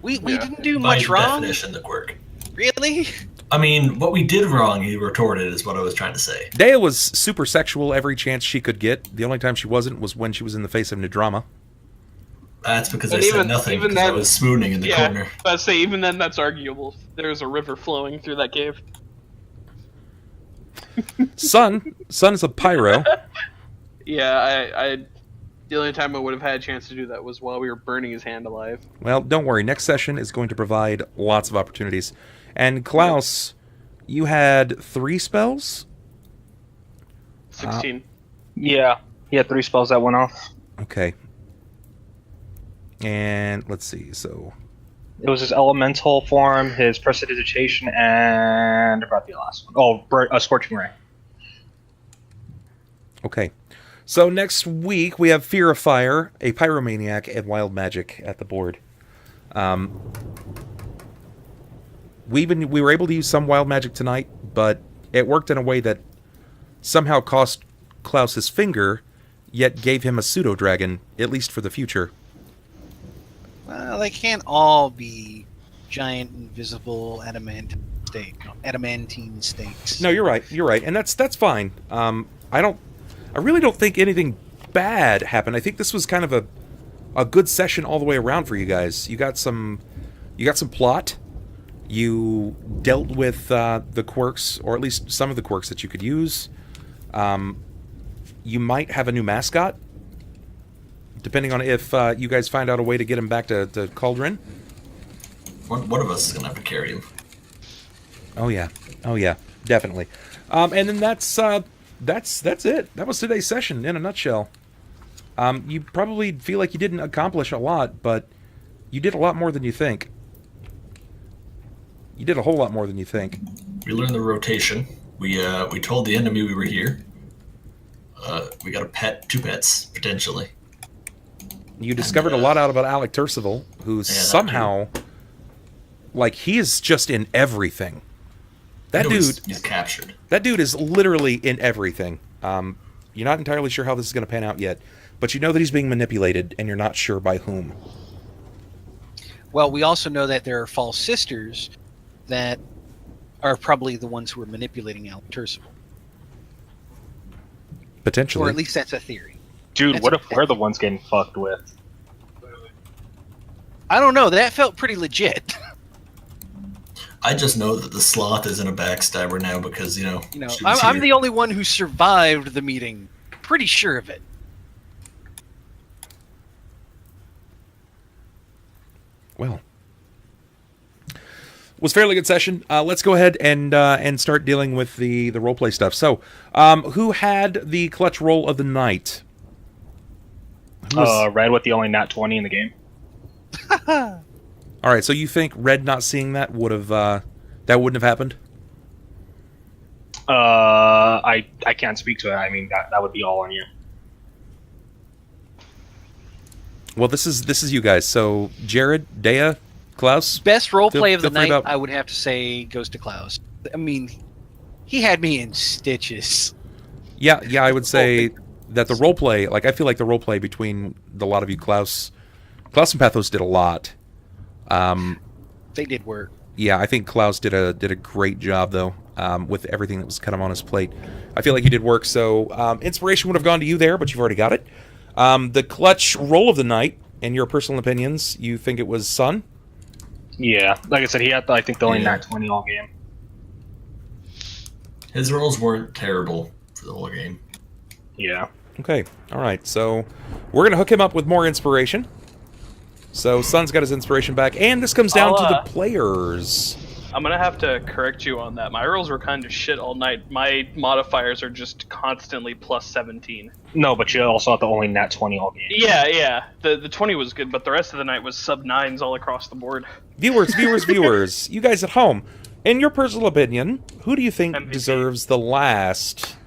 We didn't do by much wrong. definition the quirk. Really? I mean, what we did wrong, he retorted, is what I was trying to say. Deia was super sexual every chance she could get. The only time she wasn't was when she was in the face of new drama. That's because And I said even- nothing, even because I that- was spooning in the Yeah, corner. I'd say even then that's arguable. There's a river flowing through that cave. Sunn is a pyro. Yeah, I the only time I would have had a chance to do that was while we were burning his hand alive. Well, don't worry. Next session is going to provide lots of opportunities. And Klaus, you had 3 spells? 16. Yeah, he had 3 spells that went off. Okay. And let's see. So It was his elemental form, his prestidigitation, and I forgot the last one. Oh, Scorching Ray. okay. So next week we have Fear of Fire, a Pyromaniac, and Wild Magic at the board. We were able to use some Wild Magic tonight, but it worked in a way that somehow cost Klaus his finger, yet gave him a pseudo dragon, at least for the future. Well, they can't all be giant, invisible adamantine stakes. No, you're right. You're right, and that's fine. I really don't think anything bad happened. I think this was kind of a good session all the way around for you guys. You got some plot. You dealt with the quirks, or at least some of the quirks that you could use. You might have a new mascot, depending on if you guys find out a way to get him back to Cauldron. One of us is going to have to carry him. Oh yeah, definitely. And then that's it. That was today's session in a nutshell. You probably feel like you didn't accomplish a lot, but you did a lot more than you think. You did a whole lot more than you think. We learned the rotation. We told the enemy we were here. We got a pet, 2 pets, potentially. You discovered a lot out about Alec Tercival, who's Yeah, that somehow, like, he is just in everything. That You know dude, he's captured. that dude is literally in everything. You're not entirely sure how this is going to pan out yet, but you know that he's being manipulated, and you're not sure by whom. Well, we also know that there are false sisters that are probably the ones who are manipulating Al Tercival. Potentially. Or at least that's a theory. Dude, That's what if okay. we're the ones getting fucked with? I don't know. That felt pretty legit. I just know that the sloth isn't a backstabber now because, she was I'm here. the only one who survived the meeting. Pretty sure of it. Well, was a fairly good session. Let's go ahead and start dealing with the roleplay stuff. So, who had the clutch roll of the night? Who was- Red with the only nat 20 in the game. All right, so you think Red not seeing that would have that wouldn't have happened? I can't speak to it. I mean, that would be all on you. Well, this is you guys. So, Jerrod, Deia, Klaus. Best roleplay of the Feel free night, to- I would have to say, goes to Klaus. I mean, he had me in stitches. Yeah, I would say that the roleplay, like I feel like the roleplay between the lot of you, Klaus and Pathos did a lot. They did work. Yeah, I think Klaus did a great job though, with everything that was kind of on his plate. I feel like you did work. So inspiration would have gone to you there, but you've already got it. The clutch roll of the night, in your personal opinions, you think it was Sunn? Yeah, like I said, he had, I think, the only Yeah. nat 20 all game. His rolls weren't terrible for the whole game. Yeah. Okay, all right. So we're gonna hook him up with more inspiration. So Sunn's got his inspiration back, and this comes down to the players. I'm gonna have to correct you on that. My rolls were kind of shit all night. My modifiers are just constantly plus 17. No, but you also had the only nat 20 all game. Yeah. The 20 was good, but the rest of the night was sub 9s all across the board. Viewers, you guys at home, in your personal opinion, who do you think MVP. deserves the last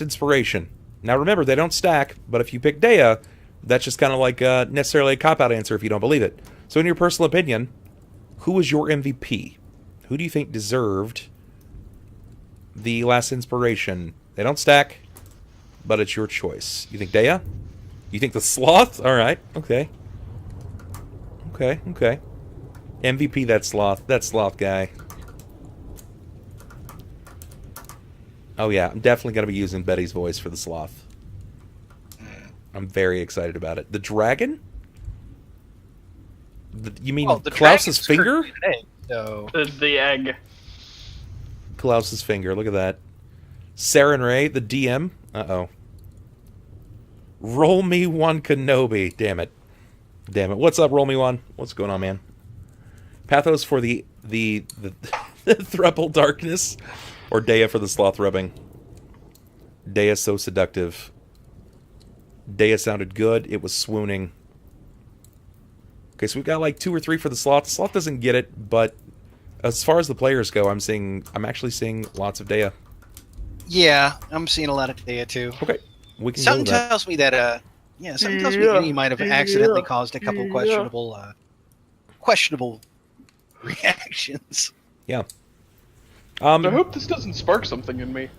inspiration? Now remember, they don't stack, but if you pick Deia, that's just kind of like necessarily a cop-out answer if you don't believe it. So in your personal opinion, who is your MVP? Who do you think deserved the last inspiration? They don't stack, but it's your choice. You think Deia? You think the sloth? All right. Okay. Okay. MVP, that sloth. That sloth guy. Oh, yeah. I'm definitely going to be using Betty's voice for the sloth. I'm very excited about it. The dragon? You mean the Klaus's dragon's finger? today, so The egg. Klaus's finger. Look at that. Sarah and Ray, the DM. Uh-oh. Roll me one Kenobi. Damn it. What's up, Roll me one? What's going on, man? Pathos for the thruple darkness, or Deia for the sloth rubbing. Deia so seductive. Deia sounded good. It was swooning. Okay, so we've got like 2 or 3 for the sloth. The sloth doesn't get it, but as far as the players go, I'm actually seeing lots of Deia. yeah, I'm seeing a lot of Deia too. Okay, we can Something go with that. tells me that something tells me that he might have accidentally caused a couple questionable reactions. Yeah. I hope this doesn't spark something in me.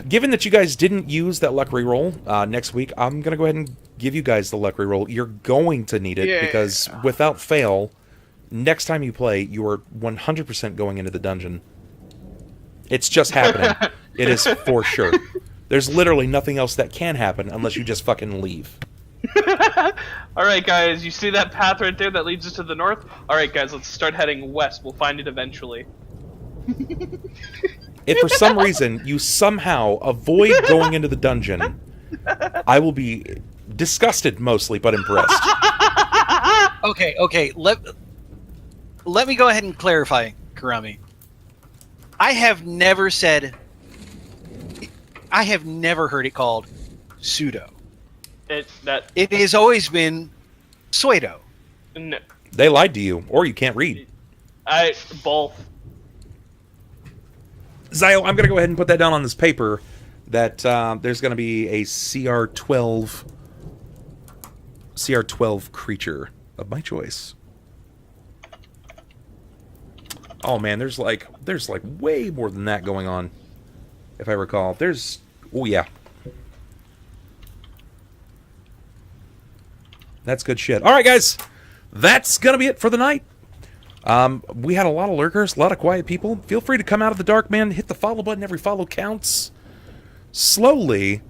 Given that you guys didn't use that luck reroll next week, I'm going to go ahead and give you guys the luck reroll. You're going to need it because without fail, next time you play, you are 100% going into the dungeon. It's just happening. It is for sure. There's literally nothing else that can happen unless you just fucking leave. Alright, guys, you see that path right there that leads us to the north? Alright, guys, let's start heading west. We'll find it eventually. If for some reason you somehow avoid going into the dungeon, I will be disgusted mostly, but impressed. Okay. Let me go ahead and clarify, Karami. I have never heard it called pseudo. It has always been pseudo. No, They lied to you, or you can't read. both. Zio, I'm going to go ahead and put that down on this paper that there's going to be a CR12 creature of my choice. Oh man, there's like way more than that going on, if I recall. Oh yeah. That's good shit. All right, guys. That's going to be it for the night. We had a lot of lurkers, a lot of quiet people. Feel free to come out of the dark, man. Hit the follow button. Every follow counts. Slowly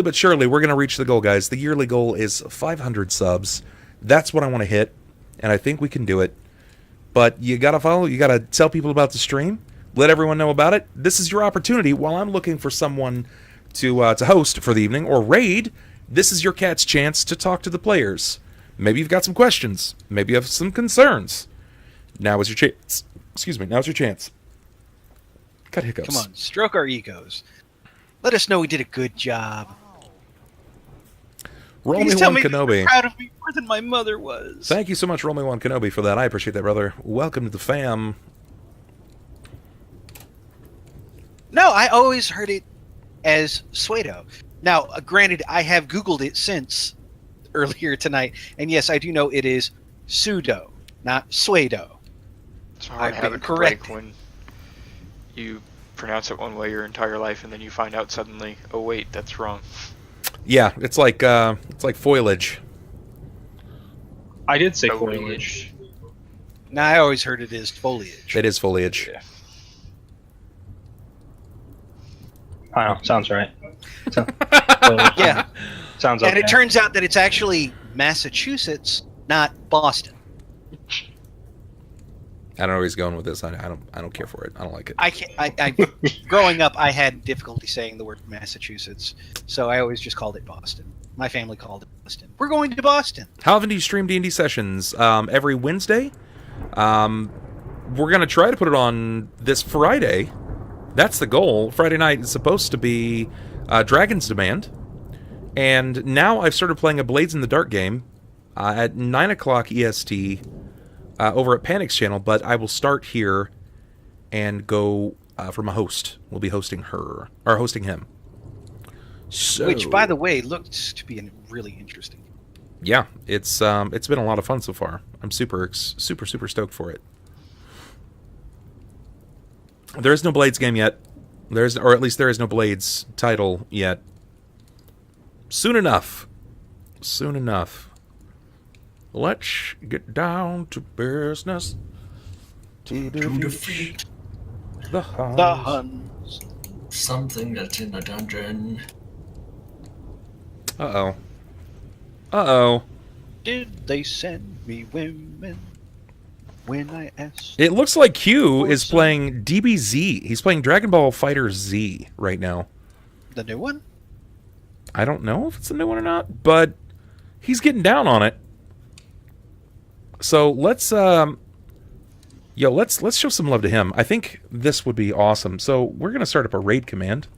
but surely, we're going to reach the goal, guys. The yearly goal is 500 subs. That's what I want to hit, and I think we can do it. But you got to follow. You got to tell people about the stream. Let everyone know about it. This is your opportunity. While I'm looking for someone to host for the evening or raid, this is your cat's chance to talk to the players. Maybe you've got some questions. Maybe you have some concerns. Now is your chance. Excuse me. Now's your chance. Got hiccups. Come on, stroke our egos. Let us know we did a good job. Roll Please me tell one me that Kenobi. you're proud of me more than my mother was. Thank you so much, Roll me one Kenobi, for that. I appreciate that, brother. Welcome to the fam. No, I always heard it as pseudo. Now, granted, I have Googled it since earlier tonight, and yes, I do know it is pseudo, not pseudo. It's hard I've having been to break corrected. when you pronounce it one way your entire life, and then you find out suddenly, oh wait, that's wrong. Yeah, it's like foliage. I did say Foliage. foliage. Now, I always heard it as foliage. It is foliage. Yeah. I don't know. Sounds right. Yeah, Sounds okay. and it turns out that it's actually Massachusetts, not Boston. I don't know where he's going with this. I don't care for it. I don't like it. I can't. Growing up, I had difficulty saying the word Massachusetts, so I always just called it Boston. My family called it Boston. We're going to Boston. How often do you stream D&D sessions? Every Wednesday. We're gonna try to put it on this Friday. That's the goal. Friday night is supposed to be Dragon's Demand, and now I've started playing a Blades in the Dark game at 9 o'clock EST over at Panic's channel. But I will start here and go from a host. We'll be hosting her or hosting him. So, Which, by the way, looks to be really interesting. yeah, it's been a lot of fun so far. I'm super stoked for it. There is no Blades game yet. Or at least there is no Blades title yet. Soon enough. Soon enough. Let's get down to business. To defeat the Huns. The Huns. Something that's in the dungeon. Uh-oh. Uh-oh. Did they send me women when I asked? It looks like Q is playing DBZ. He's playing Dragon Ball Fighter Z right now. The new one? I don't know if it's a new one or not, but he's getting down on it. So let's let's show some love to him. I think this would be awesome. So we're gonna start up a raid command.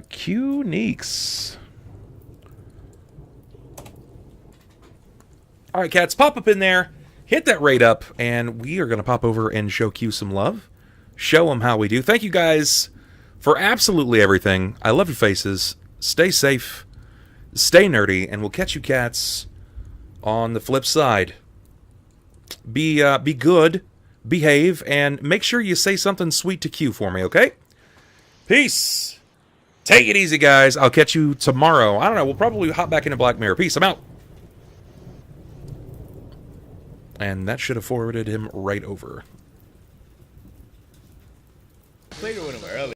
Q Neeks. All right, cats, pop up in there, hit that raid up, and we are gonna pop over and show Q some love. Show him how we do. Thank you guys for absolutely everything. I love your faces. Stay safe, stay nerdy, and we'll catch you cats on the flip side. Be good, behave, and make sure you say something sweet to Q for me, okay? Peace. Take it easy, guys. I'll catch you tomorrow. I don't know. We'll probably hop back into Black Mirror. Peace. I'm out. And that should have forwarded him right over. Played one of our other